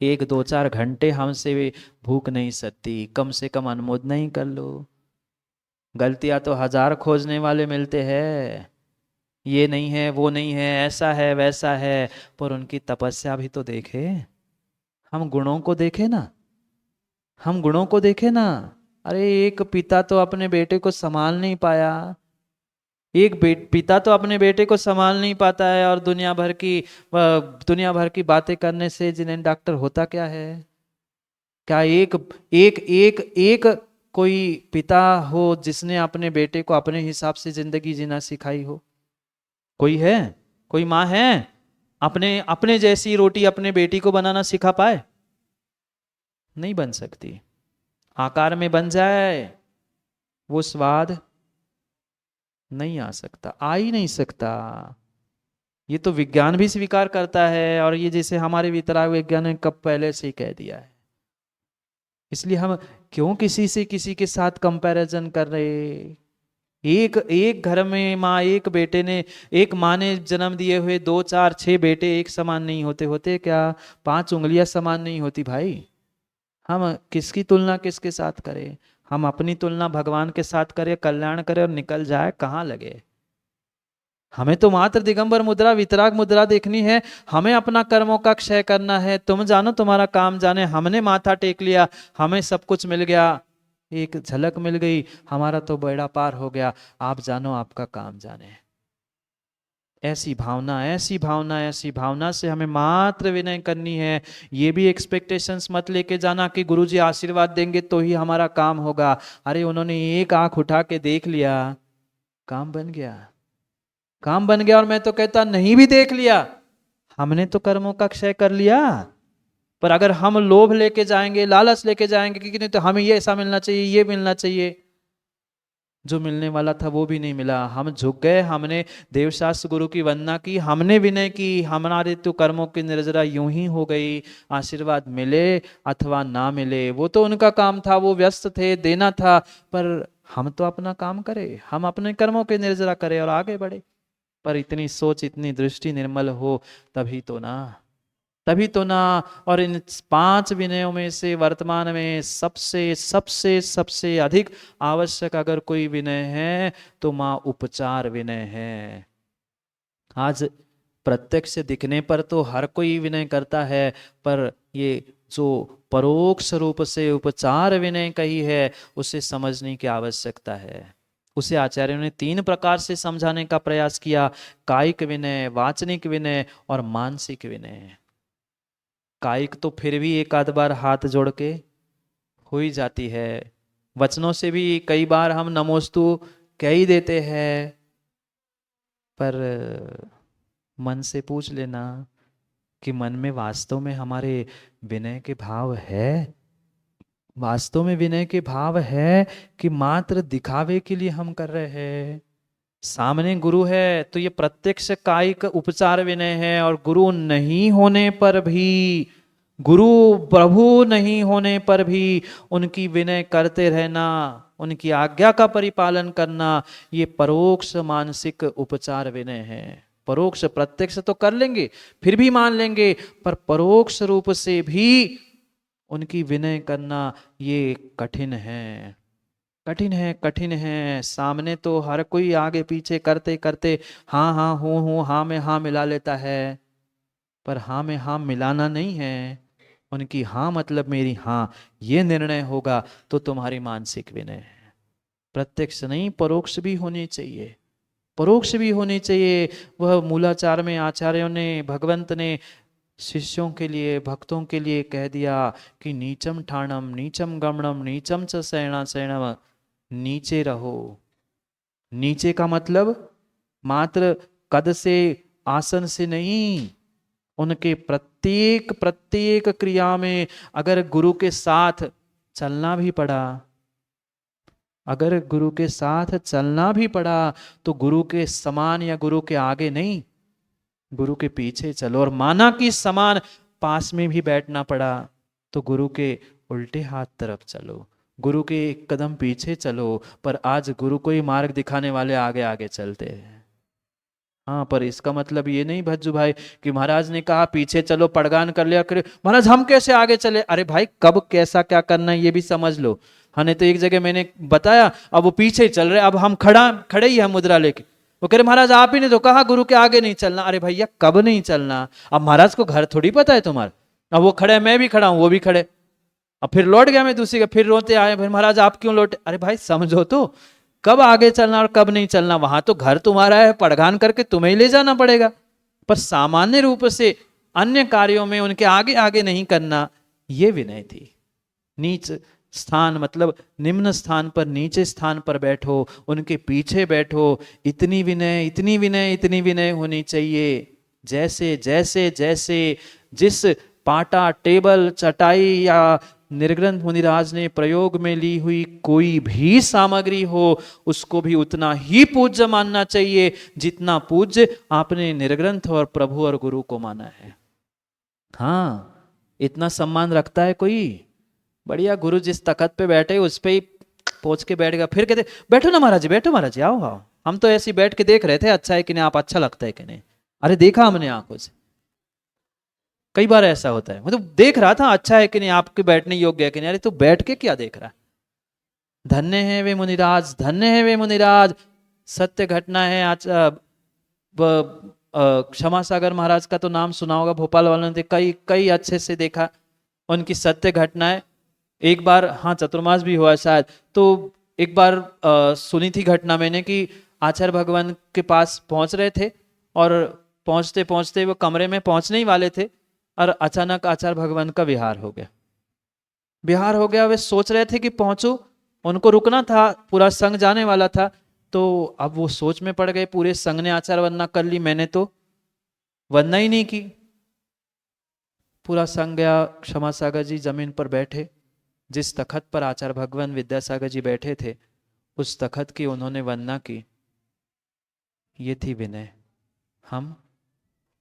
1 2 4 घंटे हमसे भी भूख नहीं सकती, कम से कम अनुमोदन ही कर लो। गलतियां तो 1000 खोजने वाले मिलते हैं, ये नहीं है, वो नहीं है, ऐसा है, वैसा है, पर उनकी तपस्या भी तो देखे। हम गुणों को देखे ना, हम गुणों को देखे ना। अरे एक पिता तो अपने बेटे को संभाल नहीं पाया, एक पिता तो अपने बेटे को संभाल नहीं पाता है, और दुनिया भर की बातें करने से जिन्हें डॉक्टर होता क्या है? क्या एक एक एक एक कोई पिता हो जिसने अपने बेटे को अपने हिसाब से जिंदगी जीना सिखाई हो? कोई है? कोई माँ है अपने अपने जैसी रोटी अपने बेटी को बनाना सिखा पाए? नहीं बन सकती। आकार में बन जाए, वो स्वाद नहीं आ सकता, आ ही नहीं सकता। ये तो विज्ञान भी स्वीकार करता है, और ये जैसे हमारे वितराग विज्ञान ने कब पहले से ही कह दिया है। इसलिए हम क्यों किसी से किसी के साथ कंपैरिजन कर रहे? एक एक घर में माँ, एक बेटे ने, एक माँ ने जन्म दिए हुए 2 4 6 बेटे एक समान नहीं होते? होते क्या? 5 उंगलियां समान नहीं होती भाई। हम किसकी तुलना किसके साथ करें? हम अपनी तुलना भगवान के साथ करें, कल्याण करें और निकल जाए, कहाँ लगे। हमें तो मात्र दिगंबर मुद्रा, वितराग मुद्रा देखनी है। हमें अपना कर्मों का क्षय करना है। तुम जानो तुम्हारा काम जाने। हमने माथा टेक लिया, हमें सब कुछ मिल गया, एक झलक मिल गई, हमारा तो बेड़ा पार हो गया, आप जानो आपका काम जाने। ऐसी भावना, ऐसी भावना, ऐसी भावना से हमें मात्र विनय करनी है। ये भी एक्सपेक्टेशंस मत लेके जाना कि गुरुजी आशीर्वाद देंगे तो ही हमारा काम होगा। अरे उन्होंने एक आंख उठा के देख लिया, काम बन गया, काम बन गया। और मैं तो कहता नहीं भी देख लिया, हमने तो कर्मों का क्षय कर लिया। पर अगर हम लोभ लेके जाएंगे, लालच लेके जाएंगे कि नहीं तो हमें ये ऐसा मिलना चाहिए, ये मिलना चाहिए, जो मिलने वाला था वो भी नहीं मिला। हम झुक गए, हमने देवशास्त्र गुरु की वंदना की, हमने विनय की, हमारे तो कर्मों की निर्जरा यूं ही हो गई। आशीर्वाद मिले अथवा ना मिले, वो तो उनका काम था, वो व्यस्त थे, देना था। पर हम तो अपना काम करें, हम अपने कर्मों की निर्जरा करें और आगे बढ़े। पर इतनी सोच, इतनी दृष्टि निर्मल हो तभी तो ना, तभी तो ना। और इन 5 विनयों में से वर्तमान में सबसे सबसे सबसे अधिक आवश्यक अगर कोई विनय है तो माँ उपचार विनय है। आज प्रत्यक्ष दिखने पर तो हर कोई विनय करता है, पर ये जो परोक्ष रूप से उपचार विनय कही है उसे समझने की आवश्यकता है। उसे आचार्यों ने 3 प्रकार से समझाने का प्रयास किया: कायिक विनय, वाचनिक विनय और मानसिक विनय। कायिक तो फिर भी एक आध बार हाथ जोड़ के हो ही जाती है, वचनों से भी कई बार हम नमोस्तु कह ही देते हैं, पर मन से पूछ लेना कि मन में वास्तव में हमारे विनय के भाव है? वास्तव में विनय के भाव है कि मात्र दिखावे के लिए हम कर रहे हैं? सामने गुरु है तो ये प्रत्यक्ष कायिक उपचार विनय है, और गुरु नहीं होने पर भी, गुरु प्रभु नहीं होने पर भी उनकी विनय करते रहना, उनकी आज्ञा का परिपालन करना, ये परोक्ष मानसिक उपचार विनय है। परोक्ष, प्रत्यक्ष तो कर लेंगे फिर भी मान लेंगे, पर परोक्ष रूप से भी उनकी विनय करना ये कठिन है, कठिन है, कठिन है। सामने तो हर कोई आगे पीछे करते करते हाँ हाँ हूँ हाँ में हाँ मिला लेता है, पर हाँ में हाँ मिलाना नहीं है। उनकी हाँ मतलब मेरी हाँ, ये निर्णय होगा तो तुम्हारी मानसिक विनय है। प्रत्यक्ष नहीं, परोक्ष भी होनी चाहिए, परोक्ष भी होनी चाहिए। वह मूलाचार में आचार्यों ने, भगवंत ने शिष्यों के लिए, भक्तों के लिए कह दिया कि नीचम ठाणम नीचम गमनम नीचम च शयना शयनम, नीचे रहो। नीचे का मतलब मात्र कद से, आसन से नहीं, उनके प्रत्येक प्रत्येक क्रिया में अगर गुरु के साथ चलना भी पड़ा, अगर गुरु के साथ चलना भी पड़ा तो गुरु के समान या गुरु के आगे नहीं, गुरु के पीछे चलो। और माना कि समान पास में भी बैठना पड़ा तो गुरु के उल्टे हाथ तरफ चलो, गुरु के एक कदम पीछे चलो। पर आज गुरु को ही मार्ग दिखाने वाले आगे आगे चलते हैं। हाँ, पर इसका मतलब ये नहीं भज्जू भाई कि महाराज ने कहा पीछे चलो, पड़गान कर लिया करे, महाराज हम कैसे आगे चले? अरे भाई कब कैसा क्या करना है ये भी समझ लो। हाँ, नहीं तो एक जगह मैंने बताया, अब वो पीछे चल रहे, अब हम खड़े ही है मुद्रा लेके। वो कह रहे महाराज आप ही ने तो कहा गुरु के आगे नहीं चलना। अरे भैया कब नहीं चलना? अब महाराज को घर थोड़ी पता है तुम्हारा। अब वो खड़े, मैं भी खड़ा हूं, वो भी खड़े। अब फिर लौट गया मैं दूसरी का, फिर रोते आए, फिर महाराज आप क्यों लौटे? अरे भाई समझो तो, कब आगे चलना और कब नहीं चलना। वहां तो घर तुम्हारा है, पड़गान करके तुम्हें ही ले जाना पड़ेगा। पर सामान्य रूप से अन्य कार्यों में उनके आगे आगे नहीं करना, ये विनय थी। नीच स्थान मतलब निम्न स्थान पर, नीचे स्थान पर बैठो, उनके पीछे बैठो। इतनी विनय, इतनी विनय, इतनी विनय होनी चाहिए। जैसे जैसे जैसे जिस पाटा, टेबल, चटाई या निर्ग्रंथ मुनिराज ने प्रयोग में ली हुई कोई भी सामग्री हो, उसको भी उतना ही पूज्य मानना चाहिए जितना पूज्य आपने निर्ग्रंथ और प्रभु और गुरु को माना है। हाँ, इतना सम्मान रखता है कोई? बढ़िया, गुरु जिस तखत पे बैठे उस पे ही पहुंच के बैठ गया, फिर कहते बैठो ना महाराज जी, बैठो महाराज जी, आओ आओ। हम तो ऐसे ही बैठ के देख रहे थे अच्छा है कि नहीं, आप अच्छा लगता है कि नहीं। अरे देखा हमने आंखों से, कई बार ऐसा होता है, मतलब देख रहा था अच्छा है कि नहीं, आपके बैठने योग्य है कि नहीं। अरे तू बैठ के क्या देख रहा है? धन्य है वे मुनिराज, धन्य है वे मुनिराज। सत्य घटना है। आज क्षमा सागर महाराज का तो नाम सुना होगा, भोपाल वालों ने कई कई अच्छे से देखा उनकी सत्य घटनाएं। एक बार, हाँ चतुर्मास भी हुआ शायद, तो एक बार सुनी थी घटना मैंने कि आचार्य भगवान के पास पहुंच रहे थे और पहुंचते पहुंचते वो कमरे में पहुंचने ही वाले थे और अचानक आचार्य भगवान का विहार हो गया। विहार हो गया, वे सोच रहे थे कि पहुंचो, उनको रुकना था, पूरा संघ जाने वाला था। तो अब वो सोच में पड़ गए, पूरे संघ ने आचार वंदना कर ली, मैंने तो वंदना ही नहीं की। पूरा संघ गया, क्षमा सागर जी जमीन पर बैठे, जिस तखत पर आचार्य भगवान विद्यासागर जी बैठे थे उस तखत की उन्होंने वंदना की। ये थी विनय। हम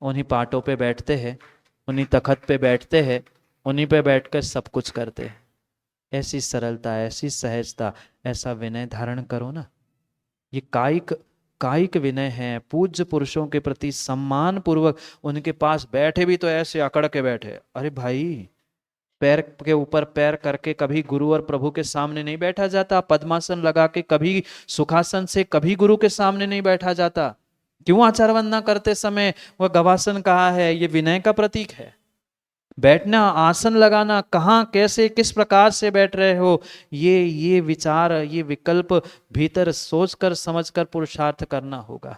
उन्हीं पाटों पे बैठते हैं, उन्हीं तखत पे बैठते हैं, उन्हीं पे बैठकर सब कुछ करते हैं। ऐसी सरलता, ऐसी सहजता, ऐसा विनय धारण करो ना। ये कायिक कायिक विनय है। पूज्य पुरुषों के प्रति सम्मान पूर्वक उनके पास बैठे भी तो ऐसे अकड़ के बैठे। अरे भाई, पैर के ऊपर पैर करके कभी गुरु और प्रभु के सामने नहीं बैठा जाता। पद्मासन लगा के कभी, सुखासन से कभी गुरु के सामने नहीं बैठा जाता। क्यों? आचार वंदना करते समय वह गवासन कहा है, ये विनय का प्रतीक है। बैठना, आसन लगाना, कहाँ कैसे किस प्रकार से बैठ रहे हो, ये विचार, ये विकल्प भीतर सोचकर समझकर पुरुषार्थ करना होगा।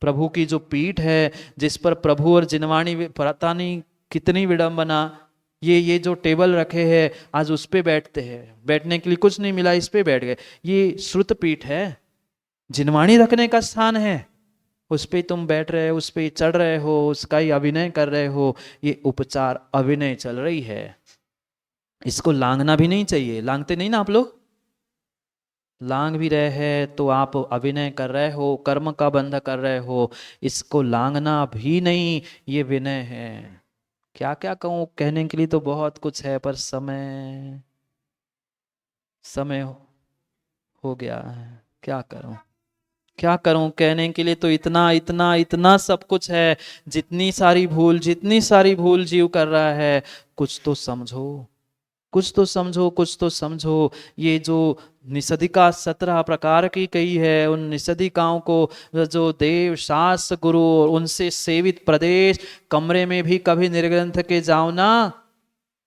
प्रभु की जो पीठ है जिस पर प्रभु और जिनवाणी, पता नहीं कितनी विडंबना, ये जो टेबल रखे हैं आज उस पे बैठते हैं, बैठने के लिए कुछ नहीं मिला इस पे बैठ गए। ये श्रुत पीठ है, जिनवाणी रखने का स्थान है, उस पे तुम बैठ रहे हो, उस पे चढ़ रहे हो, उसका ही अभिनय कर रहे हो। ये उपचार अभिनय चल रही है, इसको लांघना भी नहीं चाहिए। लांघते नहीं ना आप लोग? लांघ भी रहे हैं तो आप अभिनय कर रहे हो, कर्म का बंध कर रहे हो। इसको लांघना भी नहीं, ये विनय है। क्या क्या कहूँ, कहने के लिए तो बहुत कुछ है, पर समय हो गया है। क्या करूं, क्या करूं? कहने के लिए तो इतना इतना इतना सब कुछ है। जितनी सारी भूल जीव कर रहा है, कुछ तो समझो, कुछ तो समझो, कुछ तो समझो। ये जो निषदिका 17 प्रकार की कही है, उन निषदिकाओं को जो देव शास्त्र गुरु उनसे सेवित प्रदेश, कमरे में भी कभी निर्ग्रंथ के जाओ ना।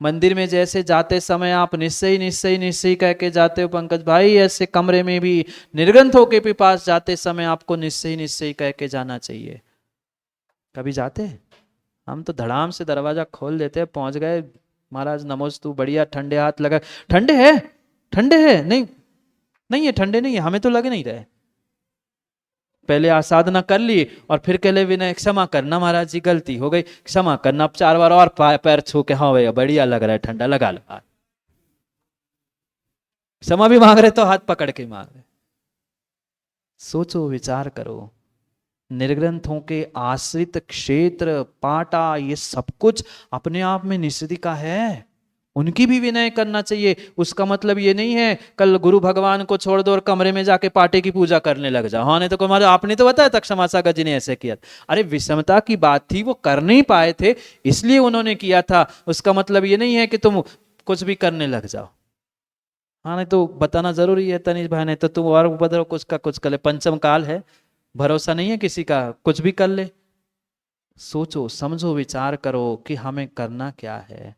मंदिर में जैसे जाते समय आप निश्चय निश्चय निश्चय कह के जाते हो पंकज भाई, ऐसे कमरे में भी निर्ग्रंथों के भी पास जाते समय आपको निश्चय निश्चय कह के जाना चाहिए। कभी जाते? हम तो धड़ाम से दरवाजा खोल देते हैं, पहुंच गए, महाराज नमोस्तु, बढ़िया, ठंडे हाथ लगा। ठंडे है? नहीं नहीं है, ठंडे नहीं है, हमें तो लग नहीं रहे। पहले आसाधना कर ली और फिर कहले विनय क्षमा करना महाराज जी गलती हो गई, क्षमा करना। अब 4 बार और पैर छू के, हाँ भैया बढ़िया लग रहा है, ठंडा लगा लो। क्षमा भी मांग रहे तो हाथ पकड़ के मांग रहे। सोचो, विचार करो, निर्ग्रंथों के आश्रित क्षेत्र, पाटा, ये सब कुछ अपने आप में निषिद्धि का है, उनकी भी विनय करना चाहिए। उसका मतलब ये नहीं है कल गुरु भगवान को छोड़ दो और कमरे में जाके पाटे की पूजा करने लग जाओ। हाँ, नहीं तो हमारे आपने तो बताया तक समासा गज ने ऐसे किया। अरे विषमता की बात थी, वो कर नहीं पाए थे इसलिए उन्होंने किया था। उसका मतलब ये नहीं है कि तुम कुछ भी करने लग जाओ। हाँ, नहीं तो बताना जरूरी है तनीश भाई, ने तो तुम और उपद्रव कुछ का कुछ कर ले। पंचम काल है, भरोसा नहीं है किसी का, कुछ भी कर ले। सोचो, समझो, विचार करो कि हमें करना क्या है,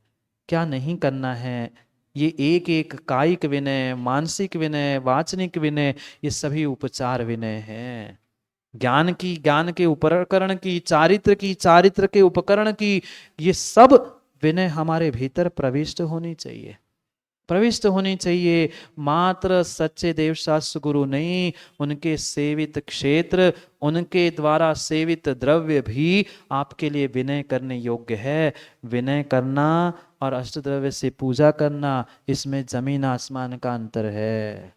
क्या नहीं करना है। ये एक एक कायिक विनय, मानसिक विनय, वाचनिक विनय, ये सभी उपचार विनय हैं। ज्ञान की, ज्ञान के उपकरण की, चारित्र के उपकरण की, ये सब विनय हमारे भीतर प्रविष्ट होनी चाहिए, प्रविष्ट होनी चाहिए। मात्र सच्चे देवशास्त्र गुरु नहीं, उनके सेवित क्षेत्र, उनके द्वारा सेवित द्रव्य भी आपके लिए विनय करने योग्य है। विनय करना और अष्टद्रव्य से पूजा करना, इसमें जमीन आसमान का अंतर है,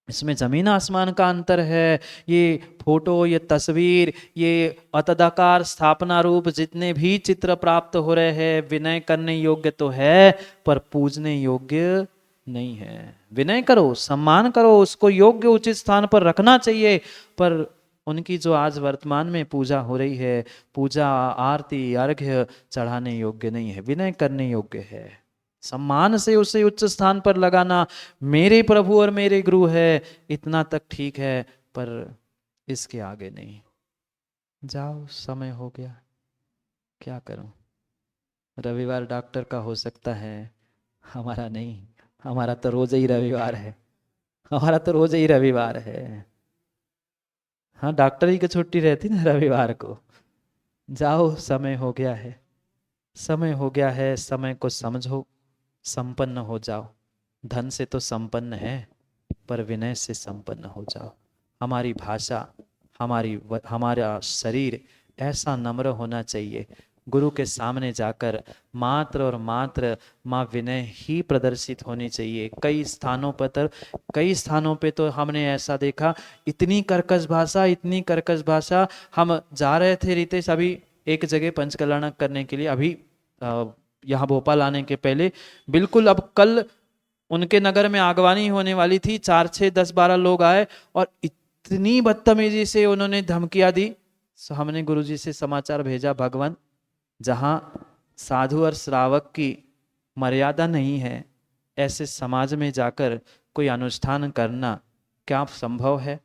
इसमें जमीन आसमान का अंतर है। ये फोटो, ये तस्वीर, ये अतदाकार स्थापना रूप जितने भी चित्र प्राप्त हो रहे हैं, विनय करने योग्य तो है पर पूजने योग्य नहीं है। विनय करो, सम्मान करो, उसको योग्य उचित स्थान पर रखना चाहिए, पर उनकी जो आज वर्तमान में पूजा हो रही है, पूजा, आरती, अर्घ्य चढ़ाने योग्य नहीं है, विनय करने योग्य है। सम्मान से उसे उच्च स्थान पर लगाना, मेरे प्रभु और मेरे गुरु है, इतना तक ठीक है, पर इसके आगे नहीं। जाओ, समय हो गया, क्या करूं। रविवार डॉक्टर का हो सकता है, हमारा नहीं। हमारा तो रोज ही रविवार है, हमारा तो रोज ही रविवार है। हाँ, डॉक्टर ही की छुट्टी रहती ना रविवार को। जाओ, समय हो गया है, समय हो गया है, समय को समझो, संपन्न हो जाओ। धन से तो संपन्न है, पर विनय से संपन्न हो जाओ। हमारी भाषा, हमारा शरीर ऐसा नम्र होना चाहिए, गुरु के सामने जाकर मात्र और मात्र माँ विनय ही प्रदर्शित होनी चाहिए। कई स्थानों पे तो हमने ऐसा देखा, इतनी कर्कश भाषा, इतनी कर्कश भाषा। हम जा रहे थे रितेश अभी एक जगह पंचकल्याण करने के लिए, अभी यहाँ भोपाल आने के पहले, बिल्कुल अब कल उनके नगर में आगवानी होने वाली थी, 4, 6, 10, 12 लोग आए और इतनी बदतमीजी से उन्होंने धमकियां दी। हमने गुरुजी से समाचार भेजा, भगवान, जहां साधु और श्रावक की मर्यादा नहीं है, ऐसे समाज में जाकर कोई अनुष्ठान करना क्या संभव है।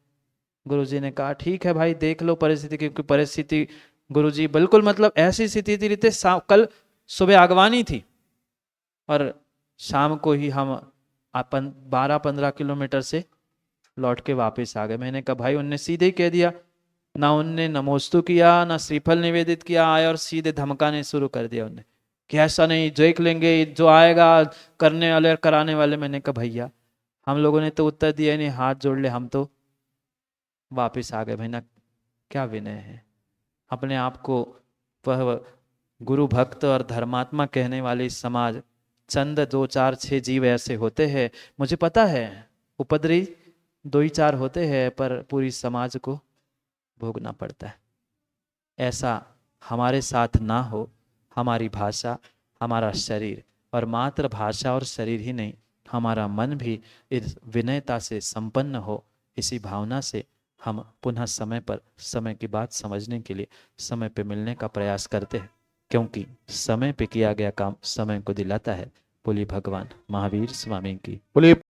गुरुजी ने कहा ठीक है भाई, देख लो परिस्थिति, क्योंकि परिस्थिति गुरुजी बिल्कुल मतलब ऐसी स्थिति थी रीते, कल सुबह आगवानी थी और शाम को ही हम 12-15 किलोमीटर से लौट के वापस आ गए। मैंने कहा भाई, उनने सीधे ही कह दिया, ना उनने नमोस्तु किया, ना श्रीफल निवेदित किया, आए और सीधे धमकाने शुरू कर दिया उन्हें कि ऐसा नहीं, देख लेंगे जो आएगा करने वाले और कराने वाले। मैंने कहा भैया, हम लोगों ने तो उत्तर दिया नहीं, हाथ जोड़ ले, हम तो वापस आ गए। भाई ना, क्या विनय है। अपने आप को वह गुरु भक्त और धर्मात्मा कहने वाले समाज, चंद 2, 4, 6 जीव ऐसे होते हैं, मुझे पता है उपद्रवी 2 ही 4 होते हैं, पर पूरी समाज को भोगना पड़ता है। ऐसा हमारे साथ ना हो। हमारी भाषा, हमारा शरीर, और मात्र भाषा और शरीर ही नहीं, हमारा मन भी इस विनयता से संपन्न हो। इसी भावना से हम पुनः समय पर समय की बात समझने के लिए समय पे मिलने का प्रयास करते हैं, क्योंकि समय पे किया गया काम समय को दिलाता है। बोलिए भगवान महावीर स्वामी की। बोलिए।